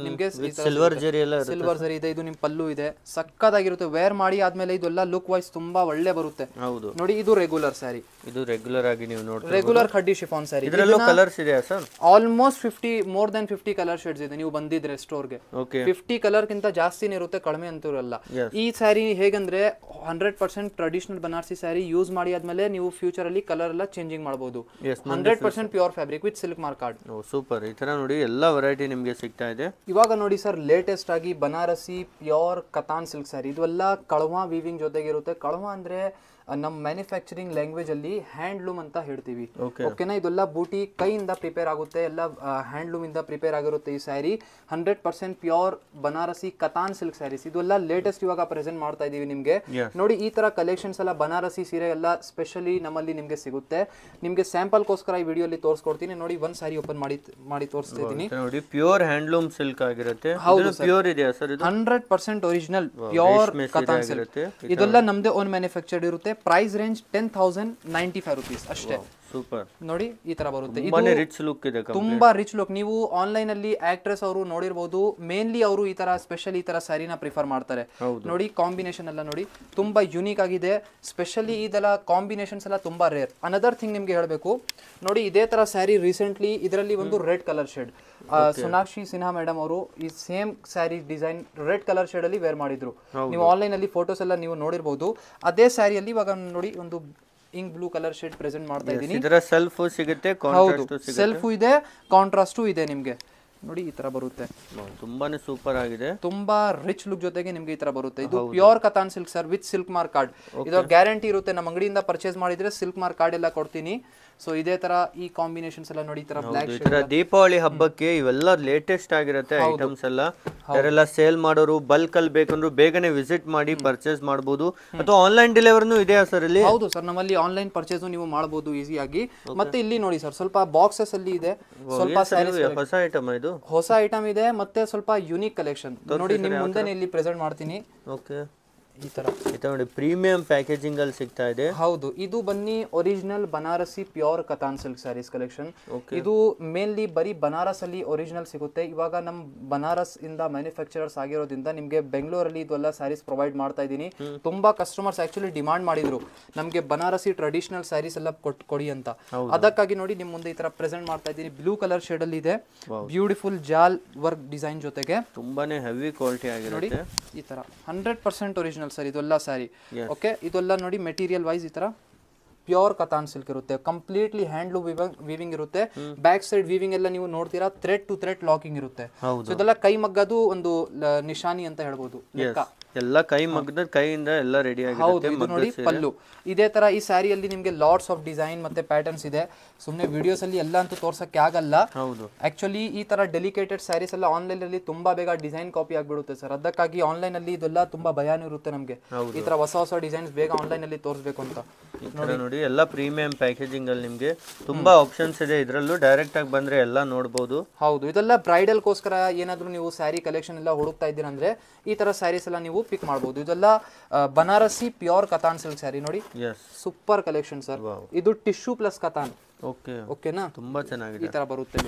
ನಿಮ್ಗೆ ಸಿಲ್ವರ್ ಜರಿ ಎಲ್ಲ ಸಿಲ್ವರ್ ಜರಿ ಇದೆ. ಇದು ನಿಮ್ ಪಲ್ಲು ಇದೆ, ಸಕ್ಕತ್ತಾಗಿರುತ್ತೆ. ವೇರ್ ಮಾಡಿ ಆದ್ಮೇಲೆ ಇದೆಲ್ಲ ಲುಕ್ ವೈಸ್ ತುಂಬಾ ಒಳ್ಳೆ ಬರುತ್ತೆ. ಹೌದು ನೋಡಿ, ಇದು ರೆಗ್ಯುಲರ್ ಸ್ಯಾರಿ. ಇದು ರೆಗ್ಯುಲರ್ ಆಗಿ ನೀವು ನೋಡ್ತೀರಾ, ರೆಗ್ಯುಲರ್ ಖಡ್ಡಿ ಶಿಫಾನ್ ಸ್ಯಾರಿ. ಇದರಲ್ಲೂ ಕಲರ್ಸ್ ಇದೆಯಾ sir? Almost 50 more than 50 colour shades ಇದೆ. ನೀವು ಬಂದಿದ್ರೆ ಸ್ಟೋರ್ಗೆ 50 ಕಲರ್ ಕಿಂತ ಜಾಸ್ತಿನೇ ಇರುತ್ತೆ, ಕಡಿಮೆ ಅಂತೂ ಇರಲ್ಲ. ಈ ಸ್ಯಾರಿ ಹೇಗಂದ್ರೆ 100% ಟ್ರೆಡಿಷನಲ್ ಬನಾರಸಿ ಸ್ಯಾರಿ ಯೂಸ್ ಮಾಡಿ ಆದ್ಮೇಲೆ ನೀವು ಫ್ಯೂಚರ್ ಅಲ್ಲಿ ಕಲರ್ ಎಲ್ಲ ಚೇಂಜಿಂಗ್ ಮಾಡಬಹುದು. 100% ಪ್ಯೂರ್ ಫ್ಯಾಬ್ರಿಕ್ ವಿತ್ ಸಿಲ್ಕ್ ಮಾರ್ಕಾರ್ಡ್. ಸೂಪರ್. ಈ ತರ ನೋಡಿ ಎಲ್ಲ ವೆರೈಟಿ ನಿಮ್ಗೆ ಸಿಗ್ತಾ ಇದೆ. ಇವಾಗ ನೋಡಿ ಸರ್, ಲೇಟೆಸ್ಟ್ ಆಗಿ ಬನಾರಸಿ ಪ್ಯೂರ್ ಕತಾನ್ ಸಿಲ್ಕ್ ಸ್ಯಾರಿ. ಇದೆಲ್ಲ ಕಳವಾ ವೀವಿಂಗ್ ಜೊತೆಗೆ ಇರುತ್ತೆ. ಕಳವಾ ಅಂದ್ರೆ ನಮ್ಮ ಮ್ಯಾನುಫ್ಯಾಕ್ಚರಿಂಗ್ ಲ್ಯಾಂಗ್ವೇಜ್ ಅಲ್ಲಿ ಹ್ಯಾಂಡ್ಲೂಮ್ ಅಂತ ಹೇಳ್ತೀವಿ. ಓಕೆನಾ? ಇದೆಲ್ಲ ಬೂಟಿ ಕೈಯಿಂದ ಪ್ರಿಪೇರ್ ಆಗುತ್ತೆ, ಎಲ್ಲ ಹ್ಯಾಂಡ್ಲೂಮ್ ಇಂದ ಪ್ರಿಪೇರ್ ಆಗಿರುತ್ತೆ ಈ ಸ್ಯಾರಿ. 100% pure Banarasi katan silk saris. ಇದೆಲ್ಲ ಲೇಟೆಸ್ಟ್ ಇವಾಗ ಪ್ರೆಸೆಂಟ್ ಮಾಡ್ತಾ ಇದೀವಿ ನಿಮ್ಗೆ. ನೋಡಿ, ಈ ತರ ಕಲೆಕ್ಷನ್ಸ್ ಎಲ್ಲ ಬನಾರಸಿ ಸೀರೆ ಎಲ್ಲ ಸ್ಪೆಷಲಿ ನಮ್ಮಲ್ಲಿ ನಿಮ್ಗೆ ಸಿಗುತ್ತೆ. ನಿಮ್ಗೆ ಸ್ಯಾಂಪಲ್ ಗೋಸ್ಕರ ಈ ವಿಡಿಯೋ ಅಲ್ಲಿ ತೋರಿಸ್ಕೊಡ್ತೀನಿ. ನೋಡಿ, ಒಂದ್ ಸ್ಯಾರಿ ಓಪನ್ ಮಾಡಿ ತೋರಿಸ್ತಾ ಇದೀನಿ. ನೋಡಿ, ಪ್ಯೂರ್ ಹ್ಯಾಂಡ್ಲೂಮ್ ಸಿಲ್ಕ್ ಆಗಿರುತ್ತೆ. ಹೌದು, ಪ್ಯೂರ್ ಇದೆಯಾ sir? 100% original pure katan silk. ಇದೆಲ್ಲ ನಮ್ದೇ ಓನ್ ಮ್ಯಾನುಫ್ಯಾಕ್ಚರ್ಡ್ ಇರುತ್ತೆ. ಪ್ರೈಸ್ ರೇಂಜ್ 10,095 rupees ಅಷ್ಟೇ. ಸೂಪರ್. ನೋಡಿ, ಈ ತರ ಬರುತ್ತೆ. ತುಂಬಾನೇ ರಿಚ್ ಲುಕ್ ಇದೆ, ತುಂಬಾ ರಿಚ್ ಲುಕ್. ನೀವು ಆನ್ಲೈನ್ ಅಲ್ಲಿ ಆಕ್ಟ್ರೆಸ್ ಅವರು ನೋಡಿರಬಹುದು, ಮೇನ್ಲಿ ಅವರು ಈ ತರ ಸ್ಪೆಷಲ್ ಈ ತರ ಸ್ಯಾರಿನ ಪ್ರಿಫರ್ ಮಾಡ್ತಾರೆ. ನೋಡಿ, ಕಾಂಬಿನೇಷನ್ ಎಲ್ಲ ನೋಡಿ ತುಂಬಾ ಯುನೀಕ್ ಆಗಿದೆ. ಸ್ಪೆಷಲಿ ಇದೆಲ್ಲ ಕಾಂಬಿನೇಷನ್ಸ್ ಎಲ್ಲ ತುಂಬಾ ರೇರ್. ಅನದರ್ ಥಿಂಗ್ ನಿಮ್ಗೆ ಹೇಳ್ಬೇಕು, ನೋಡಿ ಇದೇ ತರ ಸ್ಯಾರಿ ರೀಸೆಂಟ್ಲಿ ಇದರಲ್ಲಿ ಒಂದು red colour shade Sonakshi Sinha madam ಅವರು ಈ same sari design red colour shade ಅಲ್ಲಿ ವೇರ್ ಮಾಡಿದ್ರು. ನೀವು ಆನ್ಲೈನ್ ಅಲ್ಲಿ ಫೋಟೋಸ್ ಎಲ್ಲ ನೀವು ನೋಡಿರಬಹುದು. ಅದೇ ಸ್ಯಾರಿಯಲ್ಲಿ ಇವಾಗ ನೋಡಿ ಒಂದು ink blue colour shade present ಮಾಡ್ತಾ ಇದ್ದೀನಿ. ಇದರ ಸೆಲ್ಫ್ ಸಿಗುತ್ತೆ, ಹೌದು, ಸೆಲ್ಫ್ ಇದೆ, ಕಾಂಟ್ರಾಸ್ಟ್ ಇದೆ ನಿಮ್ಗೆ. ನೋಡಿ, ಈ ತರ ಬರುತ್ತೆ. ತುಂಬಾನೇ ಸೂಪರ್ ಆಗಿದೆ. ತುಂಬಾ ರಿಚ್ ಲುಕ್ ಜೊತೆಗೆ ನಿಮ್ಗೆ ಈ ತರ ಬರುತ್ತೆ. ಇದು pure katan silk sir with silk mark card. ಇದು ಗ್ಯಾರಂಟಿ ಇರುತ್ತೆ. ನಮ್ಮ ಅಂಗಡಿಯಿಂದ ಪರ್ಚೇಸ್ ಮಾಡಿದ್ರೆ ಸಿಲ್ಕ್ ಮಾರ್ಕ್ ಕಾರ್ಡ್ ಎಲ್ಲ ಕೊಡ್ತೀನಿ. ಸೊ ಇದೇ ತರ ಈ ಕಾಂಬಿನೇಷನ್ಸ್ ಎಲ್ಲ ನೋಡಿ, ಈ ತರ ಬ್ಲಾಕ್ ಶೇಡ್. ದೀಪಾವಳಿ ಹಬ್ಬಕ್ಕೆ ಇವೆಲ್ಲ ಲೇಟೆಸ್ಟ್ ಆಗಿರುತ್ತೆ ಐಟಮ್ಸ್ ಎಲ್ಲ. ಯಾರೆಲ್ಲ ಸೇಲ್ ಮಾಡೋರು ಬಲ್ಕ್ ಅಲ್ಲಿ ಬೇಕಂದ್ರು ಬೇಗನೆ ವಿಸಿಟ್ ಮಾಡಿ ಪರ್ಚೇಸ್ ಮಾಡಬಹುದು. ಅಥವಾ ಆನ್ಲೈನ್ ಡೆಲಿವರಿನೂ ಇದೆಯಾ ಸರ್ ಇಲ್ಲಿ? ಹೌದು ಸರ್, ನಮ್ಮಲ್ಲಿ ಆನ್ಲೈನ್ ಪರ್ಚೇಸ್ ನೀವು ಮಾಡಬಹುದು ಈಸಿಯಾಗಿ. ಮತ್ತೆ ಇಲ್ಲಿ ನೋಡಿ ಸರ್, ಸ್ವಲ್ಪ ಬಾಕ್ಸಸ್ ಅಲ್ಲಿ ಇದೆ, ಸ್ವಲ್ಪ ಹೊಸ ಐಟಮ್ ಇದು, ಹೊಸ ಐಟಮ್ ಇದೆ. ಮತ್ತೆ ಸ್ವಲ್ಪ ಯುನೀಕ್ ಕಲೆಕ್ಷನ್ ನೋಡಿ, ನಿಮ್ ಮುಂದೆ ಇಲ್ಲಿ ಪ್ರೆಸೆಂಟ್ ಮಾಡ್ತೀನಿ. ಓಕೆ, ಈ ತರ ನೋಡಿ ಪ್ರೀಮಿಯಂ ಪ್ಯಾಕೇಜಿಂಗ್ ಅಲ್ಲಿ ಸಿಗ್ತಾ ಇದೆ. ಹೌದು, ಇದು ಬನ್ನಿ original Banarasi pure katan silk saris collection. ಇದು ಮೇನ್ಲಿ ಬರೀ ಬನಾರಸ್ ಅಲ್ಲಿ ಒರಿಜಿನಲ್ ಸಿಗುತ್ತೆ. ಇವಾಗ ನಮ್ ಬನಾರಸ್ ಇಂದ ಮ್ಯಾನುಫ್ಯಾಕ್ಚರರ್ಸ್ ಆಗಿರೋದ್ರಿಂದ ನಿಮ್ಗೆ ಬೆಂಗಳೂರಲ್ಲಿ ಇದೆಲ್ಲ ಸ್ಯಾರೀಸ್ ಪ್ರೊವೈಡ್ ಮಾಡ್ತಾ ಇದೀನಿ. ತುಂಬಾ ಕಸ್ಟಮರ್ಸ್ ಆಕ್ಚುಲಿ ಡಿಮಾಂಡ್ ಮಾಡಿದ್ರು ನಮ್ಗೆ ಬನಾರಸಿ ಟ್ರೆಡಿಷನಲ್ ಸ್ಯಾರೀಸ್ ಎಲ್ಲ ಕೊಡಿ ಅಂತ. ಅದಕ್ಕಾಗಿ ನೋಡಿ ನಿಮ್ ಮುಂದೆ ಈ ತರ ಪ್ರೆಸೆಂಟ್ ಮಾಡ್ತಾ ಇದೀನಿ. ಬ್ಲೂ ಕಲರ್ ಶೇಡ್ ಅಲ್ಲಿ ಇದೆ, ಬ್ಯೂಟಿಫುಲ್ ಜಾಲ್ ವರ್ಕ್ ಡಿಸೈನ್ ಜೊತೆಗೆ. ತುಂಬಾನೇ ಹೆವಿ ಕ್ವಾಲಿಟಿ ಆಗಿರುತ್ತೆ. ಈ ತರ 100% ಒರಿಜಿನಲ್ ಸರ್ ಇದೆಲ್ಲ ಸ್ಯಾರಿ. ಓಕೆ, ಇದೆಲ್ಲ ನೋಡಿ ಮೆಟೀರಿಯಲ್ ವೈಸ್ ಈ ತರ ಪ್ಯೂರ್ ಕತಾನ್ ಸಿಲ್ಕ್ ಇರುತ್ತೆ, ಕಂಪ್ಲೀಟ್ಲಿ ಹ್ಯಾಂಡ್ಲೂಮ್ ವೀವಿಂಗ್ ಇರುತ್ತೆ. ಬ್ಯಾಕ್ ಸೈಡ್ ವೀವಿಂಗ್ ಎಲ್ಲ ನೀವು ನೋಡ್ತೀರಾ, ಥ್ರೆಡ್ ಟು ಥ್ರೆಡ್ ಲಾಕಿಂಗ್ ಇರುತ್ತೆ. ಸೊ ಇದೆಲ್ಲ ಕೈ ಮಗ್ಗದು ಒಂದು ನಿಶಾನಿ ಅಂತ ಹೇಳ್ಬೋದು ಲೆಕ್ಕ. ಎಲ್ಲ ಕೈ ಮಗ್ಗದ ಕೈಯಿಂದ ಎಲ್ಲ ರೆಡಿ ಆಗಿದೆ. ಹೌದು, ಇದು ನೋಡಿ ಪಲ್ಲು. ಇದೇ ತರ ಈ ಸ್ಯಾರಿಯಲ್ಲಿ ನಿಮಗೆ ಲಾಟ್ಸ್ ಆಫ್ ಡಿಸೈನ್ ಮತ್ತೆ ಪ್ಯಾಟರ್ನ್ಸ್ ಇದೆ. ಸುಮ್ಮನೆ ವಿಡಿಯೋಸ್ ಅಲ್ಲಿ ಎಲ್ಲ ಅಂತೂ ತೋರ್ಸಕ್ಕೆ ಆಗಲ್ಲ. ಆಕ್ಚುಲಿ ಈ ತರ ಡೆಲಿಕೇಟೆಡ್ ಸ್ಯಾರೀಸ್ ಎಲ್ಲ ಆನ್ಲೈನ್ ಅಲ್ಲಿ ತುಂಬಾ ಬೇಗ ಡಿಸೈನ್ ಕಾಪಿ ಆಗ್ಬಿಡುತ್ತೆ ಸರ್. ಅದಕ್ಕಾಗಿ ಆನ್ಲೈನ್ ಅಲ್ಲಿ ಇದೆಲ್ಲ ತುಂಬಾ ಭಯಾನು ಇರುತ್ತೆ ನಮಗೆ, ಈ ತರ ಹೊಸ ಹೊಸ ಡಿಸೈನ್ಸ್ ಬೇಗ ಆನ್ಲೈನ್ ಅಲ್ಲಿ ತೋರಿಸಬೇಕು ಅಂತ. ನೋಡಿ ಎಲ್ಲ ಪ್ರೀಮಿಯಂ ಪ್ಯಾಕೇಜಿಂಗ್ ಅಲ್ಲಿ ನಿಮಗೆ ತುಂಬಾ ಆಪ್ಷನ್ಸ್ ಇದೆ. ಇದರಲ್ಲೂ ಡೈರೆಕ್ಟ್ ಆಗಿ ಬಂದ್ರೆ ಎಲ್ಲ ನೋಡಬಹುದು. ಹೌದು, ಇದೆಲ್ಲ ಬ್ರೈಡಲ್ ಗೋಸ್ಕರ ಏನಾದ್ರೂ ನೀವು ಸ್ಯಾರಿ ಕಲೆಕ್ಷನ್ ಎಲ್ಲ ಹುಡುಕ್ತಾ ಇದ್ದೀರಾ ಅಂದ್ರೆ ಈ ತರ ಸ್ಯಾರೀಸ್ ಎಲ್ಲ ನೀವು ಪಿಕ್ ಮಾಡಬಹುದು. ಇದೆಲ್ಲ ಬನಾರಸಿ ಪ್ಯೂರ್ ಕತಾನ್ ಸಿಲ್ಕ್ ಸ್ಯಾರಿ ನೋಡಿ, ಸೂಪರ್ ಕಲೆಕ್ಷನ್ ಸರ್. ಇದು ಟಿಶ್ಯೂ ಪ್ಲಸ್ ಕತಾನ್. ಓಕೆನಾ, ತುಂಬಾ ಚೆನ್ನಾಗಿದೆ. ಈ ತರ ಬರುತ್ತೆ,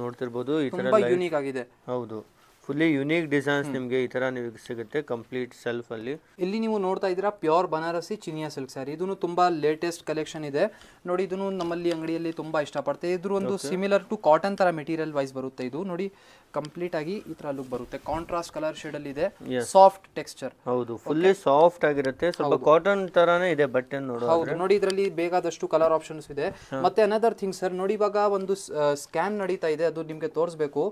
ನೋಡ್ತಿರ್ಬೋದು. ಈ ತರ ತುಂಬಾ ಯೂನಿಕ್ ಆಗಿದೆ. ಹೌದು, ಫುಲ್ಲಿ ಯುನೀಕ್ ಡಿಸೈನ್ಸ್ ನಿಮಗೆ ಈ ತರ ನೀವು ಸಿಗುತ್ತೆ ಕಂಪ್ಲೀಟ್ ಸೆಲ್ಫ್ ಅಲ್ಲಿ. ಇಲ್ಲಿ ನೀವು ನೋಡ್ತಾ ಇದ್ದೀರಾ ಪ್ಯೂರ್ ಬನಾರಸಿ ಚಿನಿಯಾ ಸಿಲ್ಕ್ ಸ್ಯಾರಿ. ಇದನ್ನು ತುಂಬಾ ಲೇಟೆಸ್ಟ್ ಕಲೆಕ್ಷನ್ ಇದೆ ನೋಡಿ. ಇದನ್ನು ನಮ್ಮಲ್ಲಿ ಅಂಗಡಿಯಲ್ಲಿ ತುಂಬಾ ಇಷ್ಟಪಡ್ತಾರೆ. ಇದ್ರ ಒಂದು ಸಿಮಿಲರ್ ಟು ಕಾಟನ್ ತರ ಮೆಟೀರಿಯಲ್ ವೈಸ್ ಬರುತ್ತೆ. ಇದು ನೋಡಿ ಕಂಪ್ಲೀಟ್ ಆಗಿ ಈ ತರ ಲುಕ್ ಬರುತ್ತೆ. ಕಾಂಟ್ರಾಸ್ಟ್ ಕಲರ್ ಶೇಡ್ ಅಲ್ಲಿ ಇದೆ, ಸಾಫ್ಟ್ ಟೆಕ್ಸ್ಚರ್. ಹೌದು, ಫುಲ್ಲಿ ಸಾಫ್ಟ್ ಆಗಿರುತ್ತೆ. ಸ್ವಲ್ಪ ಕಾಟನ್ ತರಾನೇ ಇದೆ ಬಟ್ಟೆ ನೋಡೋದು. ಹೌದು ನೋಡಿ, ಇದರಲ್ಲಿ ಬೇಕಾದಷ್ಟು ಕಲರ್ ಆಪ್ಷನ್ಸ್ ಇದೆ. ಮತ್ತೆ ಅನದರ್ ಥಿಂಗ್ ಸರ್, ನೋಡಿ ಇವಾಗ ಒಂದು ಸ್ಕ್ಯಾಮ್ ನಡೀತಾ ಇದೆ, ಅದು ನಿಮ್ಗೆ ತೋರಿಸಬೇಕು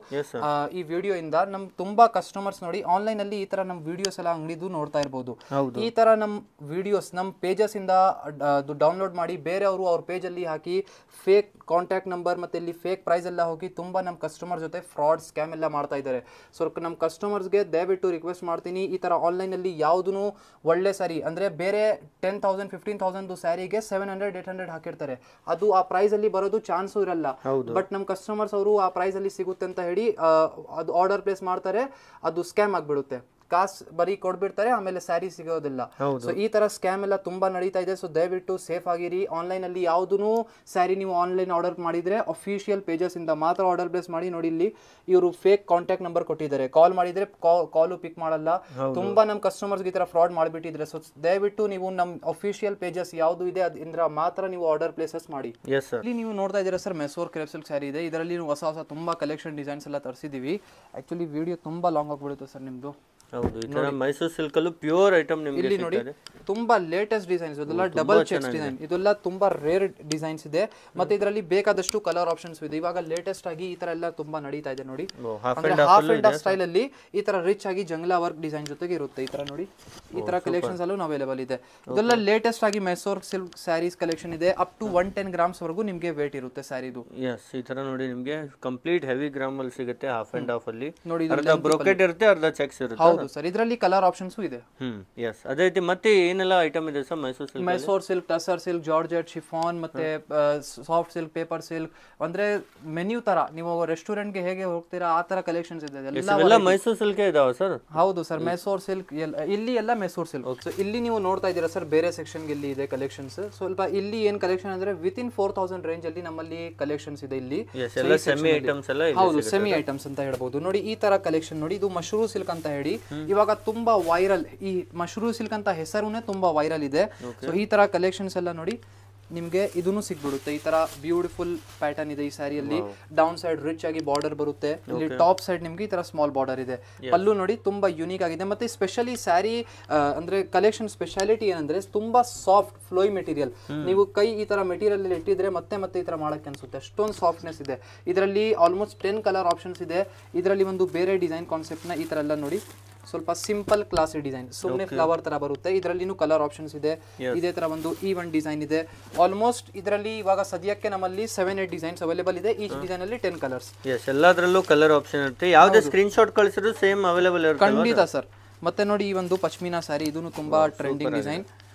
ಈ ವಿಡಿಯೋ ಇಂದ. ನಮ್ ತುಂಬಾ ಕಸ್ಟಮರ್ಸ್ ನೋಡಿ ಆನ್ಲೈನ್ ಅಲ್ಲಿ ಈ ತರ ನಮ್ ವಿಡಿಯೋಸ್ ಎಲ್ಲ ಅಂಗಡಿದು ನೋಡ್ತಾ ಇರಬಹುದು. ಈ ತರ ನಮ್ ವಿಡಿಯೋಸ್ ನಮ್ ಪೇಜಸ್ ಇಂದ ಡೌನ್ಲೋಡ್ ಮಾಡಿ ಬೇರೆಯವರು ಅವ್ರ ಪೇಜ್ ಅಲ್ಲಿ ಹಾಕಿ ಫೇಕ್ ಕಾಂಟ್ಯಾಕ್ಟ್ ನಂಬರ್ ಮತ್ತೆ ಇಲ್ಲಿ ಫೇಕ್ ಪ್ರೈಸ್ ಎಲ್ಲ ಹೋಗಿ ತುಂಬಾ ನಮ್ ಕಸ್ಟಮರ್ ಜೊತೆ ಫ್ರಾಡ್ ಸ್ಕ್ಯಾಮ್ ಎಲ್ಲ ಮಾಡ್ತಾ ಇದ್ದಾರೆ. ಸೊ ನಮ್ ಕಸ್ಟಮರ್ಸ್ಗೆ ದಯವಿಟ್ಟು ರಿಕ್ವೆಸ್ಟ್ ಮಾಡ್ತೀನಿ, ಈ ತರ ಆನ್ಲೈನ್ ಅಲ್ಲಿ ಯಾವ್ದು ಒಳ್ಳೆ ಸ್ಯಾರಿ ಅಂದ್ರೆ ಬೇರೆ 10,000 15,000 ಸ್ಯಾರಿಗೆ 700 800 ಹಾಕಿರ್ತಾರೆ, ಅದು ಆ ಪ್ರೈಸ್ ಅಲ್ಲಿ ಬರೋದು ಚಾನ್ಸು ಇರಲ್ಲ. ಬಟ್ ನಮ್ ಕಸ್ಟಮರ್ಸ್ ಅವರು ಆ ಪ್ರೈಸ್ ಅಲ್ಲಿ ಸಿಗುತ್ತೆ ಅಂತ ಹೇಳಿ ಅದು ಆರ್ಡರ್ ಪ್ಲೇಸ್ ಮಾಡ್ತಾರೆ, ಅದು ಸ್ಕ್ಯಾಮ್ ಆಗ್ಬಿಡುತ್ತೆ. ಕಾಸು ಬರೀ ಕೊಡ್ಬಿಡ್ತಾರೆ, ಆಮೇಲೆ ಸ್ಯಾರಿ ಸಿಗೋದಿಲ್ಲ. ಸೊ ಈ ತರ ಸ್ಕ್ಯಾಮ್ ಎಲ್ಲ ತುಂಬಾ ನಡೀತಾ ಇದೆ. ಸೊ ದಯವಿಟ್ಟು ಸೇಫ್ ಆಗಿರಿ. ಆನ್ಲೈನ್ ಅಲ್ಲಿ ಯಾವ್ದು ಸ್ಯಾರಿ ನೀವು ಆನ್ಲೈನ್ ಆರ್ಡರ್ ಮಾಡಿದ್ರೆ ಅಫಿಷಿಯಲ್ ಪೇಜಸ್ ಇಂದ ಮಾತ್ರ ಆರ್ಡರ್ ಪ್ಲೇಸ್ ಮಾಡಿ. ನೋಡಿ ಇಲ್ಲಿ ಇವರು ಫೇಕ್ ಕಾಂಟ್ಯಾಕ್ಟ್ ನಂಬರ್ ಕೊಟ್ಟಿದ್ದಾರೆ, ಕಾಲ್ ಮಾಡಿದ್ರೆ ಕಾಲು ಪಿಕ್ ಮಾಡಲ್ಲ. ತುಂಬಾ ನಮ್ ಕಸ್ಟಮರ್ಸ್ ಈ ತರ ಫ್ರಾಡ್ ಮಾಡಿಬಿಟ್ಟಿದ್ರೆ. ಸೊ ದಯವಿಟ್ಟು ನೀವು ನಮ್ ಅಫಿಷಿಯಲ್ ಪೇಜಸ್ ಯಾವ್ದು ಇದೆ ಅದ್ರ ಮಾತ್ರ ನೀವು ಆರ್ಡರ್ ಪ್ಲೇಸಸ್ ಮಾಡಿ. ಇಲ್ಲಿ ನೀವು ನೋಡ್ತಾ ಇದ್ದೀರಾ sir, Mysore crepe silk sari ಇದೆ. ಇದರಲ್ಲಿ ಹೊಸ ಹೊಸ ತುಂಬಾ ಕಲೆಕ್ಷನ್ ಡಿಸೈನ್ಸ್ ಎಲ್ಲ ತರಿಸಿದೀವಿ. ಆಕ್ಚುಲಿ ವಿಡಿಯೋ ತುಂಬಾ ಲಾಂಗ್ ಆಗ್ಬಿಡುತ್ತೆ ಸರ್ ನಿಮ್ದು. ಹೌದು, ಈ ತರ ಮೈಸೂರು ಸಿಲ್ಕ್ ಅಲ್ಲೂ ಪ್ಯೂರ್ ಐಟಮ್ ನಿಮಗೆ ಇಲ್ಲಿ ನೋಡಿ ತುಂಬಾ ಲೇಟೆಸ್ಟ್ ಡಿಸೈನ್ಸ್. ಇದೆಲ್ಲ ಡಬಲ್ ಚೆಕ್ಸ್ ಡಿಸೈನ್, ಇದೆಲ್ಲ ತುಂಬಾ ರೇರ್ ಡಿಸೈನ್ಸ್ ಇದೆ. ಮತ್ತೆ ಇದರಲ್ಲಿ ಬೇಕಾದಷ್ಟು ಕಲರ್ ಆಪ್ಷನ್ಸ್ ಇದೆ. ಇವಾಗ ಲೇಟೆಸ್ಟ್ ಆಗಿ ಈ ತರ ಎಲ್ಲ ತುಂಬಾ ನಡೀತಾ ಇದೆ ನೋಡಿ. ಹಾಫ್ ಅಂಡ್ ಹಾಫ್ ಸ್ಟೈಲ್ ಅಲ್ಲಿ ಈ ತರ ರಿಚ್ ಆಗಿ ಜಂಗ್ಲಾ ವರ್ಕ್ ಡಿಸೈನ್ ಜೊತೆಗೆ ಇರುತ್ತೆ. ಈ ತರ ನೋಡಿ, ಈ ತರ ಕಲೆಕ್ಷನ್ಸ್ ಅಲ್ಲೂ ಅವೈಲೇಬಲ್ ಇದೆ. ಇದೆಲ್ಲ ಲೇಟೆಸ್ಟ್ ಆಗಿ ಮೈಸೂರ್ ಸಿಲ್ಕ್ ಸ್ಯಾರೀಸ್ ಕಲೆಕ್ಷನ್ ಇದೆ. ಅಪ್ ಟು 110 ಗ್ರಾಮ್ಸ್ ವರೆಗೂ ನಿಮಗೆ ವೇಟ್ ಇರುತ್ತೆ ಸ್ಯಾರಿದು. ಈ ತರ ನೋಡಿ ನಿಮಗೆ ಕಂಪ್ಲೀಟ್ ಹೆವಿ ಗ್ರಾಮ್ ಅಲ್ಲಿ ಸಿಗುತ್ತೆ. ಹಾಫ್ ಅಂಡ್ ಹಾಫ್ ಅಲ್ಲಿ ನೋಡಿ, ಅರ್ಧ ಬ್ರೋಕೆಟ್ ಇರುತ್ತೆ, ಅರ್ಧ ಚೆಕ್ಸ್ ಇರುತ್ತೆ. ಹೌದು ಸರ್, ಇದರಲ್ಲಿ ಕಲರ್ ಆಪ್ಷನ್ಸ್ ಇದೆ. ಅದೇ ರೀತಿ ಮತ್ತೆ ಏನೆಲ್ಲ ಐಟಮ್ ಇದೆ sir Mysuru silk? Mysore silk, tussar silk, georgette, chiffon, ಮತ್ತೆ ಸಾಫ್ಟ್ ಸಿಲ್ಕ್, ಪೇಪರ್ ಸಿಲ್ಕ್. ಅಂದ್ರೆ ಮೆನ್ಯೂ ತರ ನೀವು ರೆಸ್ಟೋರೆಂಟ್ ಗೆ ಹೇಗೆ ಹೋಗ್ತೀರಾ ಆ ತರ ಕಲೆಕ್ಷನ್ಸ್ ಇದೆ. ಎಲ್ಲ ಮೈಸೂರು ಸಿಲ್ಕ್ ಇದಾವ ಸರ್? ಹೌದು ಸರ್, ಮೈಸೂರ್ ಸಿಲ್ಕ್ ಇಲ್ಲಿ ಎಲ್ಲ ಮೈಸೂರ್ ಸಿಲ್ಕ್. ಇಲ್ಲಿ ನೀವು ನೋಡ್ತಾ ಇದ್ದೀರಾ ಸರ್, ಬೇರೆ ಸೆಕ್ಷನ್ ಇಲ್ಲಿ ಇದೆ ಕಲೆಕ್ಷನ್ಸ್. ಸ್ವಲ್ಪ ಇಲ್ಲಿ ಏನ್ ಕಲೆಕ್ಷನ್ ಅಂದ್ರೆ ವಿತಿನ್ 4,000 ರೇಂಜ್ ಅಲ್ಲಿ ನಮ್ಮಲ್ಲಿ ಕಲೆಕ್ಷನ್ಸ್ ಇದೆ. ಇಲ್ಲಿ ಸೆಮಿ ಐಟಮ್ಸ್ ಎಲ್ಲ ಹೌದು, ಸೆಮಿ ಐಟಮ್ಸ್ ಅಂತ ಹೇಳ್ಬಹುದು. ನೋಡಿ ಈ ತರ ಕಲೆಕ್ಷನ್ ನೋಡಿ, ಇದು ಮಶ್ರೂ ಸಿಲ್ಕ್ ಅಂತ ಹೇಳಿ ಇವಾಗ ತುಂಬಾ ವೈರಲ್. ಈ ಮಶ್ರೂ ಸಿಲ್ಕ್ ಅಂತ ಹೆಸರುನೇ ತುಂಬಾ ವೈರಲ್ ಇದೆ. ಸೊ ಈ ತರ ಕಲೆಕ್ಷನ್ಸ್ ಎಲ್ಲ ನೋಡಿ ನಿಮ್ಗೆ ಇದನ್ನು ಸಿಗ್ಬಿಡುತ್ತೆ. ಈ ತರ ಬ್ಯೂಟಿಫುಲ್ ಪ್ಯಾಟರ್ನ್ ಇದೆ ಈ ಸ್ಯಾರಿಯಲ್ಲಿ. ಡೌನ್ ಸೈಡ್ ರಿಚ್ ಆಗಿ ಬಾರ್ಡರ್ ಬರುತ್ತೆ, ಇಲ್ಲಿ ಟಾಪ್ ಸೈಡ್ ನಿಮ್ಗೆ ಈ ತರ ಸ್ಮಾಲ್ ಬಾರ್ಡರ್ ಇದೆ. ಪಲ್ಲು ನೋಡಿ ತುಂಬಾ ಯೂನಿಕ್ ಆಗಿದೆ. ಮತ್ತೆ ಸ್ಪೆಷಲಿ ಸ್ಯಾರಿ ಅಂದ್ರೆ ಕಲೆಕ್ಷನ್ ಸ್ಪೆಷಾಲಿಟಿ ಏನಂದ್ರೆ ತುಂಬಾ ಸಾಫ್ಟ್ ಫ್ಲೋಯಿ ಮೆಟೀರಿಯಲ್. ನೀವು ಕೈ ಈ ತರ ಮೆಟೀರಿಯಲ್ ಇಟ್ಟಿದ್ರೆ ಮತ್ತೆ ಈ ತರ ಮಾಡಕ್ಕೆ ಅನ್ಸುತ್ತೆ, ಅಷ್ಟೊಂದು ಸಾಫ್ಟ್ನೆಸ್ ಇದೆ. ಇದರಲ್ಲಿ ಆಲ್ಮೋಸ್ಟ್ 10 ಕಲರ್ ಆಪ್ಷನ್ಸ್ ಇದೆ. ಇದರಲ್ಲಿ ಒಂದು ಬೇರೆ ಡಿಸೈನ್ ಕಾನ್ಸೆಪ್ಟ್ ನ ಈ ತರ ಎಲ್ಲ ನೋಡಿ, ಸ್ವಲ್ಪ ಸಿಂಪಲ್ ಕ್ಲಾಸಿ ಡಿಸೈನ್, ಸುಮ್ಮನೆ ಫ್ಲವರ್ ತರ ಬರುತ್ತೆ. ಇದರಲ್ಲಿನೂ ಕಲರ್ ಆಪ್ಷನ್ಸ್ ಇದೆ. ಇದೇ ತರ ಒಂದು ಈವನ್ ಡಿಸೈನ್ ಇದೆ. ಆಲ್ಮೋಸ್ಟ್ ಇದರಲ್ಲಿ ಇವಾಗ ಸದ್ಯಕ್ಕೆ ನಮ್ಮಲ್ಲಿ 7-8 ಡಿಸೈನ್ಸ್ ಅವೈಲೇಬಲ್ ಇದೆ. ಈಚ್ ಡಿಸೈನ್ ಅಲ್ಲಿ 10 ಕಲರ್ಸ್. ಎಲ್ಲದರಲ್ಲೂ ಕಲರ್ ಆಪ್ಷನ್ ಇರುತ್ತೆ. ಯಾವುದೇ ಸ್ಕ್ರೀನ್ ಶಾಟ್ ಕಳಿಸಿದ್ರು ಸೇಮ್ ಅವೈಲೇಬಲ್ ಇರುತ್ತೆ. ಖಂಡಿತ ಸರ್. ಮತ್ತೆ ನೋಡಿ ಈ ಒಂದು ಪಶ್ಮಿನಾ ಸ್ಯಾರಿ, ಇದನ್ನು ತುಂಬಾ ಟ್ರೆಂಡಿಂಗ್ ಡಿಸೈನ್.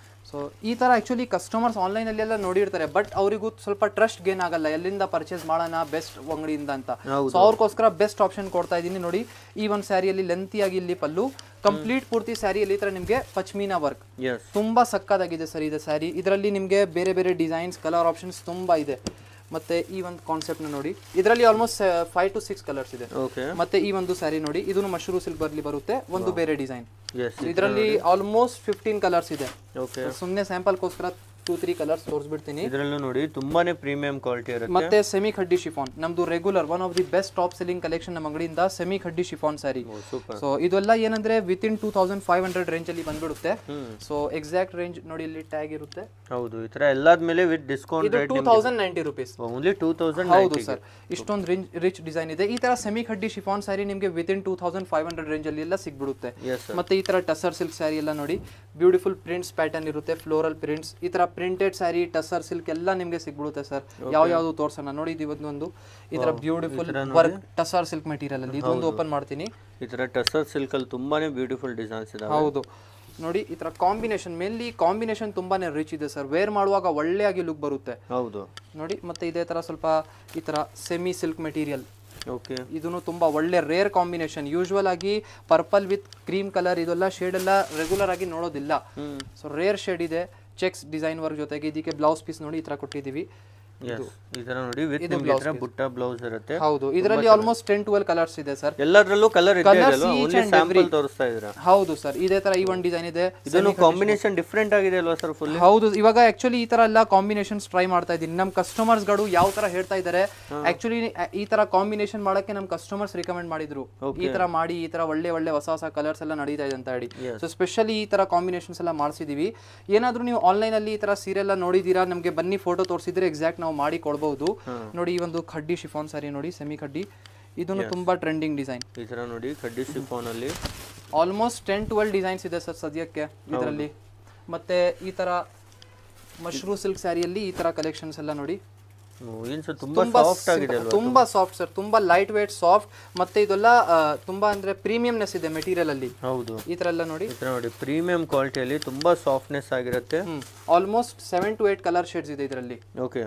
ಸೊ ಈ ತರ ಆಕ್ಚುಲಿ ಕಸ್ಟಮರ್ಸ್ ಆನ್ಲೈನ್ ಅಲ್ಲಿ ಎಲ್ಲ ನೋಡಿರ್ತಾರೆ, ಬಟ್ ಅವರಿಗೂ ಸ್ವಲ್ಪ ಟ್ರಸ್ಟ್ ಗೇನ್ ಆಗಲ್ಲ, ಎಲ್ಲಿಂದ ಪರ್ಚೇಸ್ ಮಾಡೋಣ ಬೆಸ್ಟ್ ಅಂಗಡಿಯಿಂದ ಅಂತ. ಸೊ ಅವ್ರಿಗೋಸ್ಕರ ಬೆಸ್ಟ್ ಆಪ್ಷನ್ ಕೊಡ್ತಾ ಇದೀನಿ ನೋಡಿ. ಈ ಒಂದು ಸ್ಯಾರಿಯಲ್ಲಿ ಲೆಂತಿಯಾಗಿ ಇಲ್ಲಿ ಪಲ್ಲು, ಕಂಪ್ಲೀಟ್ ಪೂರ್ತಿ ಸ್ಯಾರಿಯಲ್ಲಿ ಈ ತರ ನಿಮ್ಗೆ ಪಶ್ಮಿನಾ ವರ್ಕ್ ತುಂಬಾ ಸಕ್ಕತ್ತಾಗಿದೆ ಸರ್ ಇದು ಸ್ಯಾರಿ. ಇದರಲ್ಲಿ ನಿಮ್ಗೆ ಬೇರೆ ಬೇರೆ ಡಿಸೈನ್ಸ್, ಕಲರ್ ಆಪ್ಷನ್ಸ್ ತುಂಬಾ ಇದೆ. ಮತ್ತೆ ಈ ಒಂದು ಕಾನ್ಸೆಪ್ಟ್ ನ ನೋಡಿ, ಇದರಲ್ಲಿ ಆಲ್ಮೋಸ್ಟ್ 5 to 6 ಕಲರ್ಸ್ ಇದೆ. ಮತ್ತೆ ಈ ಒಂದು ಸ್ಯಾರಿ ನೋಡಿ, ಇದನ್ನು ಮಶ್ರೂ ಸಿಲ್ಕ್ ಬರ್ಲಿ ಬರುತ್ತೆ, ಒಂದು ಬೇರೆ ಡಿಸೈನ್. ಇದರಲ್ಲಿ ಆಲ್ಮೋಸ್ಟ್ 15 ಕಲರ್ಸ್ ಇದೆ. ಸುಮ್ಮನೆ ಸ್ಯಾಂಪಲ್ಗೋಸ್ಕರ 2-3 ಕಲರ್ಸ್ ತೋರಿಸ್ಬಿಡ್ತೀನಿ. ಇದರಲ್ಲೂ ನೋಡಿ ತುಂಬಾನೇ ಪ್ರೀಮಿಯಂ ಕ್ವಾಲಿಟಿ ಇರುತ್ತೆ. ಮತ್ತೆ ಸೆಮಿ ಖಡ್ಡಿ ಶಿಫಾನ್ ನಮ್ದು regular one of the best top selling collection ನಮ್ಮ ಅಂಗಡಿಯಿಂದ semi khaddi chiffon sari. So ಇದೆಲ್ಲ ಏನಂದ್ರೆ ವಿತ್ ಇನ್ 2500 ರೇಂಜ್ ಅಲ್ಲಿ ಬಂದ್ಬಿಡುತ್ತೆ. ಸೊ ಎಕ್ಸಾಕ್ಟ್ ರೇಂಜ್ ನೋಡಿ ಇಲ್ಲಿ ಟ್ಯಾಗ್ ಇರುತ್ತೆ. ಹೌದು, ಈ ತರ ಎಲ್ಲಾದ್ಮೇಲೆ with discount rate 2090 rupees. Only 2000. ಹೌದು ಸರ್, ಇಷ್ಟೊಂದು ರಿಚ್ ಡಿಸೈನ್ ಇದೆ. ಈ ತರ ಸೆಮಿ ಖಡ್ಡಿ ಶಿಫಾನ್ ಸ್ಯಾರಿ ನಿಮಗೆ ವಿತ್ ಇನ್ 2500 ರೇಂಜ್ ಅಲ್ಲಿ ಎಲ್ಲ ಸಿಗ್ಬಿಡುತ್ತೆ. ಮತ್ತೆ ಈ ತರ ಟಸರ್ ಸಿಲ್ಕ್ ಸ್ಯಾರಿ ಎಲ್ಲ ನೋಡಿ ಬ್ಯೂಟಿಫುಲ್ ಪ್ರಿಂಟ್ಸ್ ಪ್ಯಾಟರ್ನ್ ಇರುತ್ತೆ, ಫ್ಲೋರಲ್ ಪ್ರಿಂಟ್ಸ್. ಈ ತರ ಪ್ರಿಂಟೆಡ್ ಸ್ಯಾರಿ ಟಸರ್ ಸಿಲ್ಕ್ ಎಲ್ಲ ನಿಮಗೆ ಸಿಗ್ಬಿಡುತ್ತೆ ಸರ್. ಯಾವ್ದು ತೋರ್ಸೋಣ ನೋಡಿ. ಇದೊಂದು ಈ ತರ beautiful work tussar silk material ಅಲ್ಲಿ ಇದೊಂದು ಓಪನ್ ಮಾಡ್ತೀನಿ. ಈ ತರ ಟಸರ್ ಸಿಲ್ಕ್ ಅಲ್ಲಿ ತುಂಬಾನೇ ಬ್ಯೂಟಿಫುಲ್ ಡಿಸೈನ್ಸ್ ಇದೆ. ಹೌದು ನೋಡಿ, ಈ ತರ ಕಾಂಬಿನೇಷನ್ ಮೇನ್ಲಿ ಕಾಂಬಿನೇಷನ್ ತುಂಬಾನೇ ರಿಚ್ ಇದೆ ಸರ್. ವೇರ್ ಮಾಡುವಾಗ ಒಳ್ಳೆಯಾಗಿ ಲುಕ್ ಬರುತ್ತೆ. ಹೌದು ನೋಡಿ, ಮತ್ತೆ ಇದೇ ತರ ಸ್ವಲ್ಪ ಈ ತರ ಸೆಮಿ ಸಿಲ್ಕ್ ಮೆಟೀರಿಯಲ್. ಓಕೆ, ಇದನ್ನು ತುಂಬಾ ಒಳ್ಳೆ ರೇರ್ ಕಾಂಬಿನೇಷನ್. ಯೂಶುವಲ್ ಆಗಿ ಪರ್ಪಲ್ ವಿತ್ ಕ್ರೀಮ್ ಕಲರ್ ಇದೆಲ್ಲ ಶೇಡ್ ಎಲ್ಲ ರೆಗ್ಯುಲರ್ ಆಗಿ ನೋಡೋದಿಲ್ಲ. ಸೊ ರೇರ್ ಶೇಡ್ ಇದೆ. ಚೆಕ್ಸ್ ಡಿಸೈನ್ ವರ್ಕ್ ಜೊತೆಗೆ ಇದಕ್ಕೆ ಬ್ಲೌಸ್ ಪೀಸ್ ನೋಡಿ ಈ ತರ ಕೊಟ್ಟಿದೀವಿ. ಈ ತರ ನೋಡಿ ವಿತ್ ನಿಮಗೆ ಇದರ ಬುಟ್ಟ ಬ್ಲೌಸ್ ಇರುತ್ತೆ. ಹೌದು, ಇದರಲ್ಲಿ ಆಲ್ಮೋಸ್ಟ್ 10-12 ಕಲರ್ಸ್ ಇದೆ ಸರ್. ಎಲ್ಲದರಲ್ಲೂ ಕಲರ್ ಇದೆ ಅಲ್ವಾ? ಓನ್ಲಿ ಸ್ಯಾಂಪಲ್ ತೋರಿಸ್ತಾ ಇದ್ದೀರಾ? ಹೌದು ಸರ್, ಇದೇ ತರ ಈ ಒಂದು ಡಿಸೈನ್ ಇದೆ. ಇದನ್ನು ಕಾಂಬಿನೇಷನ್ ಡಿಫರೆಂಟ್ ಆಗಿದೆ ಅಲ್ವಾ ಸರ್ ಫುಲ್? ಹೌದು, ಇವಾಗ ಆಕ್ಚುಲಿ ಈ ತರ ಎಲ್ಲ ಕಾಂಬಿನೇಷನ್ಸ್ ಟ್ರೈ ಮಾಡ್ತಾ ಇದ್ದೀನಿ. ನಮ್ಮ ಕಸ್ಟಮರ್ಸ್ ಗಳು ಯಾವ ತರ ಹೇಳ್ತಾ ಇದ್ದಾರೆ, ಆಕ್ಚುಲಿ ಈ ತರ ಕಾಂಬಿನೇಷನ್ ಮಾಡಕ್ಕೆ ನಮ್ಮ ಕಸ್ಟಮರ್ಸ್ ರಿಕಮೆಂಡ್ ಮಾಡಿದ್ರು. ಈ ತರ ಮಾಡಿ, ಈ ತರ ಒಳ್ಳೆ ಹೊಸ ಕಲರ್ಸ್ ಎಲ್ಲ ನಡೀತಾ ಇದೆ ಅಂತ ಹೇಳಿ. ಸೊ ಸ್ಪೆಷಲಿ ಈ ತರ ಕಾಂಬಿನೇಷನ್ಸ್ ಎಲ್ಲ ಮಾಡಿಸಿದೀವಿ. ಏನಾದ್ರೂ ನೀವು ಆನ್ಲೈನ್ ಅಲ್ಲಿ ಈ ತರ ಸೀರೆ ಎಲ್ಲ ನೋಡಿದೀರಾ, ನಮಗೆ ಬನ್ನಿ ಫೋಟೋ ತೋರಿಸಿದ್ರೆ ಎಕ್ಸಾಕ್ಟ್ ನಾವು ಮಾಡಿ ಕೊಡಬಹುದು. ನೋಡಿ, ಈ ಒಂದು ಖಡ್ಡಿ ಶಿಫಾನ್ ಸಾರಿ ನೋಡಿ, ಸೆಮಿ ಖಡ್ಡಿ. ಇದನ್ನು ತುಂಬಾ ಟ್ರೆಂಡಿಂಗ್ ಡಿಸೈನ್. ಈ ತರ ನೋಡಿ ಖಡ್ಡಿ ಶಿಫಾನ್ ಅಲ್ಲಿ ಆಲ್ಮೋಸ್ಟ್ 10-12 ಡಿಸೈನ್ಸ್ ಇದೆ ಸರ್ ಸದ್ಯಕ್ಕೆ ಇದರಲ್ಲಿ. ಮತ್ತೆ ಈ ತರ ಮಶ್ರೂ ಸಿಲ್ಕ್ ಸ್ಯಾರಿಯಲ್ಲಿ ಈ ತರ ಕಲೆಕ್ಷನ್ಸ್ ಎಲ್ಲ ನೋಡಿ. ತುಂಬಾ ಸಾಫ್ಟ್ ಆಗಿದೆ ಅಲ್ವಾ? ತುಂಬಾ ಸಾಫ್ಟ್ ಸರ್, ತುಂಬಾ ಲೈಟ್ ವೇಟ್ ಸಾಫ್ಟ್. ಮತ್ತೆ ಇದೆಲ್ಲ ತುಂಬಾ ಅಂದ್ರೆ ಪ್ರೀಮಿಯಂನೆಸ್ ಇದೆ ಮೆಟೀರಿಯಲ್ ಅಲ್ಲಿ. ಹೌದು, ಈ ತರ ಎಲ್ಲ ನೋಡಿ. ಈ ತರ ನೋಡಿ ಪ್ರೀಮಿಯಂ ಕ್ವಾಲಿಟಿಯಲ್ಲಿ ತುಂಬಾ ಸಾಫ್ಟ್ನೆಸ್ ಆಗಿರುತ್ತೆ. ಆಲ್ಮೋಸ್ಟ್ 7 to 8 ಕಲರ್ ಶೇಡ್ಸ್ ಇದೆ ಇದರಲ್ಲಿ. ಓಕೆ,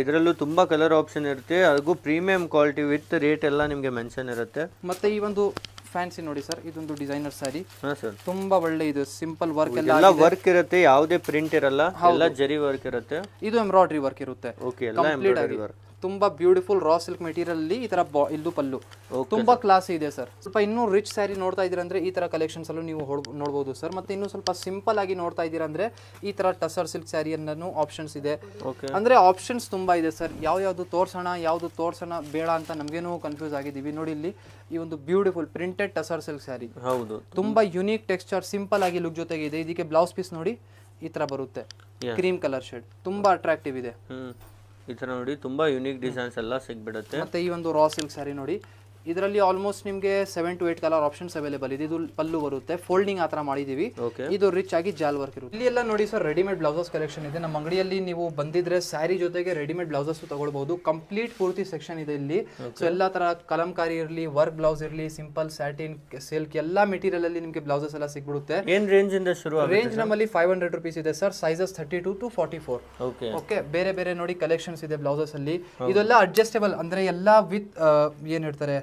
ಇದರಲ್ಲೂ ತುಂಬಾ ಕಲರ್ ಆಪ್ಷನ್ ಇರುತ್ತೆ. ಅದಕ್ಕೂ ಪ್ರೀಮಿಯಂ ಕ್ವಾಲಿಟಿ ವಿತ್ ರೇಟ್ ಎಲ್ಲ ನಿಮಗೆ ಮೆನ್ಷನ್ ಇರುತ್ತೆ. ಮತ್ತೆ ಈ ಒಂದು ಫ್ಯಾನ್ಸಿ ನೋಡಿ ಸರ್, ಇದೊಂದು ಡಿಸೈನರ್ ಸ್ಯಾರಿ. ಹಾ ಸರ್, ತುಂಬಾ ಒಳ್ಳೆ ಇದು ಸಿಂಪಲ್ ವರ್ಕ್ ಎಲ್ಲ ವರ್ಕ್ ಇರುತ್ತೆ, ಯಾವುದೇ ಪ್ರಿಂಟ್ ಇರಲ್ಲ, ಎಲ್ಲ ಜರಿ ವರ್ಕ್ ಇರುತ್ತೆ. ಇದು ಎಂಬ್ರಾಯ್ಡರಿ ವರ್ಕ್ ಇರುತ್ತೆ. ಓಕೆ, ಎಲ್ಲ ಎಂಬ್ರಾಯ್ಡರಿ ವರ್ಕ್. ತುಂಬಾ ಬ್ಯೂಟಿಫುಲ್ ರಾ ಸಿಲ್ಕ್ ಮೆಟೀರಿಯಲ್ ಅಲ್ಲಿ ಈ ತರ ಇಲ್ಲೂ ಪಲ್ಲು ತುಂಬಾ ಕ್ಲಾಸ್ ಇದೆ ಸರ್. ಸ್ವಲ್ಪ ಇನ್ನೂ ರಿಚ್ ಸ್ಯಾರಿ ನೋಡ್ತಾ ಇದೀರ ಅಂದ್ರೆ ಈ ತರ ಕಲೆಕ್ಷನ್ಸ್ ಅಲ್ಲೂ ನೀವು ನೋಡಬಹುದು ಸರ್. ಮತ್ತೆ ಇನ್ನೂ ಸ್ವಲ್ಪ ಸಿಂಪಲ್ ಆಗಿ ನೋಡ್ತಾ ಇದೀರ ಅಂದ್ರೆ ಈ ತರ ಟಸರ್ ಸಿಲ್ಕ್ ಸ್ಯಾರಿ ಅನ್ನೋ ಆಪ್ಷನ್ಸ್ ಇದೆ. ಅಂದ್ರೆ ಆಪ್ಷನ್ಸ್ ತುಂಬಾ ಇದೆ ಸರ್. ಯಾವ್ದು ತೋರ್ಸೋಣ ಬೇಡ ಅಂತ ನಮ್ಗೇನು ಕನ್ಫ್ಯೂಸ್ ಆಗಿದೀವಿ. ನೋಡಿ, ಇಲ್ಲಿ ಈ ಒಂದು beautiful printed tussar silk sari. ಹೌದು, ತುಂಬಾ ಯುನೀಕ್ ಟೆಕ್ಸ್ಚರ್, ಸಿಂಪಲ್ ಆಗಿ ಲುಕ್ ಜೊತೆಗೆ ಇದೆ. ಇದಕ್ಕೆ ಬ್ಲೌಸ್ ಪೀಸ್ ನೋಡಿ ಈ ತರ ಬರುತ್ತೆ, ಕ್ರೀಮ್ ಕಲರ್ ಶೇಡ್, ತುಂಬಾ ಅಟ್ರಾಕ್ಟಿವ್ ಇದೆ. ಈ ತರ ನೋಡಿ ತುಂಬಾ ಯುನೀಕ್ ಡಿಸೈನ್ಸ್ ಎಲ್ಲ ಸಿಗ್ಬಿಡುತ್ತೆ. ಮತ್ತೆ ಈ ಒಂದು ರಾ ಸಿಲ್ಕ್ ಸ್ಯಾರಿ ನೋಡಿ, ಇದರಲ್ಲಿ ಆಲ್ಮೋಸ್ಟ್ ನಿಮಗೆ 7 to 8 ಕಲರ್ ಆಪ್ಷನ್ಸ್ ಅವೈಲೇಬಲ್ ಇದೆ. ಇದು ಪಲ್ಲು ಬರುತ್ತೆ, ಫೋಲ್ಡಿಂಗ್ ಆತರ ಮಾಡಿದೀವಿ. ಇದು ರಿಚ್ ಆಗಿ ಜಾಲ್ ವರ್ಕ್ ಇರುತ್ತೆ. ಇಲ್ಲಿ ಎಲ್ಲ ನೋಡಿ ಸರ್, ರೆಡಿಮೇಡ್ ಬ್ಲೌಸಸ್ ಕಲೆಕ್ಷನ್ ಇದೆ. ನಮ್ಮ ಅಂಗಡಿಯಲ್ಲಿ ನೀವು ಬಂದಿದ್ರೆ ಸ್ಯಾರಿ ಜೊತೆಗೆ ರೆಡಿಮೇಡ್ ಬ್ಲೌಸಸ್ ತಗೊಳ್ಬಹುದು. ಕಂಪ್ಲೀಟ್ ಪೂರ್ತಿ ಸೆಕ್ಷನ್ ಇದೆ ಇಲ್ಲಿ. ಸೊ ಎಲ್ಲಾ ತರ ಕಲಂಕಾರಿ ಇರಲಿ, ವರ್ಕ್ ಬ್ಲೌಸ್ ಇರಲಿ, ಸಿಂಪಲ್ ಸ್ಯಾಟಿನ್, ಸಿಲ್ಕ್ ಎಲ್ಲಾ ಮೆಟೀರಿಯಲ್ ಅಲ್ಲಿ ನಿಮಗೆ ಬ್ಲೌಸಸ್ ಎಲ್ಲ ಸಿಗ್ಬಿಡುತ್ತೆ. ಏನ್ ರೇಂಜ್ ಇಂದ ಶುರು ಆಗುತ್ತೆ? ರೇಂಜ್ ನಮ್ಮಲ್ಲಿ 500 rupees ಇದೆ ಸರ್. Sizes 32 to 44. ಓಕೆ, ಬೇರೆ ಬೇರೆ ನೋಡಿ ಕಲೆಕ್ಷನ್ಸ್ ಇದೆ ಬ್ಲೌಸಸ್ ಅಲ್ಲಿ. ಇದೆಲ್ಲ ಅಡ್ಜಸ್ಟೇಬಲ್ ಅಂದ್ರೆ ಎಲ್ಲಾ ವಿತ್ ಏನ್ ಹೇಳ್ತಾರೆ,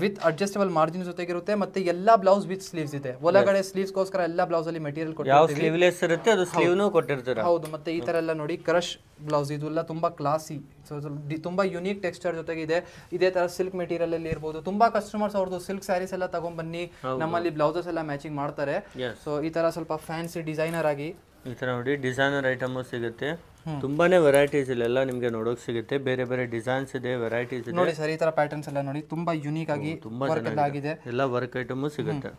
ವಿತ್ ಅಡ್ಜಸ್ಟೇಬಲ್ ಮಾರ್ಜಿನ್ ಜೊತೆಗೆ ಇರುತ್ತೆ. ಮತ್ತೆ ಎಲ್ಲಾ ಬ್ಲೌಸ್ ವಿತ್ ಸ್ಲೀವ್ಸ್ ಇದೆ. ಒಳಗಡೆ ಸ್ಲೀವ್ಸ್ ಗೋಸ್ಕರ ಎಲ್ಲಾ ಬ್ಲೌಸ್ ಅಲ್ಲಿ ಮೆಟೀರಿಯಲ್ ಕೊಟ್ಟಿರ್ತೀವಿ. ಸ್ಲೀವ್ಲೆಸ್ ಇರುತ್ತೆ, ಅದು ಸ್ಲೀವ್ನು ಕೊಟ್ಟಿರ್ತಾರೆ. ಹೌದು, ಮತ್ತೆ ಈ ತರ ಎಲ್ಲ ನೋಡಿ ಕ್ರಶ್ ಬ್ಲೌಸ್, ಇದೆಲ್ಲ ತುಂಬಾ ಕ್ಲಾಸಿ, ತುಂಬಾ ಯುನೀಕ್ ಟೆಕ್ಸ್ಚರ್ ಜೊತೆಗೆ ಇದೆ. ಇದೇ ತರ ಸಿಲ್ಕ್ ಮೆಟೀರಿಯಲ್ ಅಲ್ಲಿ ಇರಬಹುದು. ತುಂಬಾ ಕಸ್ಟಮರ್ಸ್ ಅವ್ರದ್ದು ಸಿಲ್ಕ್ ಸ್ಯಾರೀಸ್ ಎಲ್ಲ ತಗೊಂಡ್ ಬನ್ನಿ, ನಮ್ಮಲ್ಲಿ ಬ್ಲೌಸಸ್ ಎಲ್ಲ ಮ್ಯಾಚಿಂಗ್ ಮಾಡ್ತಾರೆ. ಸೊ ಈ ತರ ಸ್ವಲ್ಪ ಫ್ಯಾನ್ಸಿ ಡಿಸೈನರ್ ಆಗಿ ಈ ತರ ನೋಡಿ ಡಿಸೈನರ್ ಐಟಮ್ ಸಿಗುತ್ತೆ. ತುಂಬಾನೇ ವೆರೈಟೀಸ್ ಇಲ್ಲೆಲ್ಲ ನಿಮ್ಗೆ ನೋಡೋಕ್ ಸಿಗುತ್ತೆ. ಬೇರೆ ಬೇರೆ ಡಿಸೈನ್ಸ್ ಇದೆ, ವೆರೈಟೀಸ್ ಇದೆ. ನೋಡಿ ಸರ್, ಈ ತರ ಪ್ಯಾಟರ್ನ್ಸ್ ಎಲ್ಲ ನೋಡಿ ತುಂಬಾ ಯುನೀಕ್ ಆಗಿ ವರ್ಕ್ ಆಗಿದೆ. ಎಲ್ಲ ವರ್ಕ್ ಐಟಮ್ ಸಿಗುತ್ತೆ.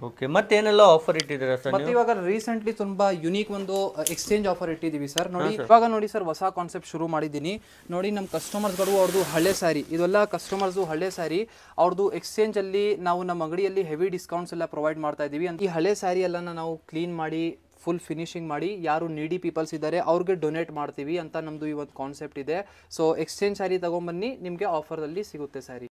ಓಕೆ, ಮತ್ತೇನೆಲ್ಲ ಆಫರ್ ಇಟ್ಟಿದ್ದೀರಾ ಸರ್? ಮತ್ತೆ ಇವಾಗ ರೀಸೆಂಟ್ಲಿ ತುಂಬಾ ಯುನೀಕ್ ಒಂದು ಎಕ್ಸ್ಚೇಂಜ್ ಆಫರ್ ಇಟ್ಟಿದೀವಿ ಸರ್. ನೋಡಿ, ಇವಾಗ ನೋಡಿ ಸರ್, ಹೊಸ ಕಾನ್ಸೆಪ್ಟ್ ಶುರು ಮಾಡಿದ್ದೀನಿ. ನೋಡಿ, ನಮ್ಮ ಕಸ್ಟಮರ್ಸ್ ಗಳು ಅವ್ರದ್ದು ಹಳೆ ಸ್ಯಾರಿ, ಇದೆಲ್ಲ ಕಸ್ಟಮರ್ಸ್ ಹಳೆ ಸ್ಯಾರಿ ಅವ್ರದ್ದು ಎಕ್ಸ್ಚೇಂಜ್ ಅಲ್ಲಿ ನಾವು ನಮ್ಮ ಅಂಗಡಿಯಲ್ಲಿ ಹೆವಿ ಡಿಸ್ಕೌಂಟ್ಸ್ ಎಲ್ಲ ಪ್ರೊವೈಡ್ ಮಾಡ್ತಾ ಇದೀವಿ. ಈ ಹಳೆ ಸ್ಯಾರಿ ಎಲ್ಲ ನಾವು ಕ್ಲೀನ್ ಮಾಡಿ ಫುಲ್ ಫಿನಿಶಿಂಗ್ ಮಾಡಿ ಯಾರು ನೀಡಿ ಪೀಪಲ್ಸ್ ಇದ್ದಾರೆ ಅವ್ರಿಗೆ ಡೊನೇಟ್ ಮಾಡ್ತೀವಿ ಅಂತ ನಮ್ದು ಇವತ್ತು ಕಾನ್ಸೆಪ್ಟ್ ಇದೆ. ಸೊ ಎಕ್ಸ್ಚೇಂಜ್ ಸ್ಯಾರಿ ತಗೊಂಬನ್ನಿ, ನಿಮಗೆ ಆಫರ್ ಅಲ್ಲಿ ಸಿಗುತ್ತೆ ಸ್ಯಾರಿ.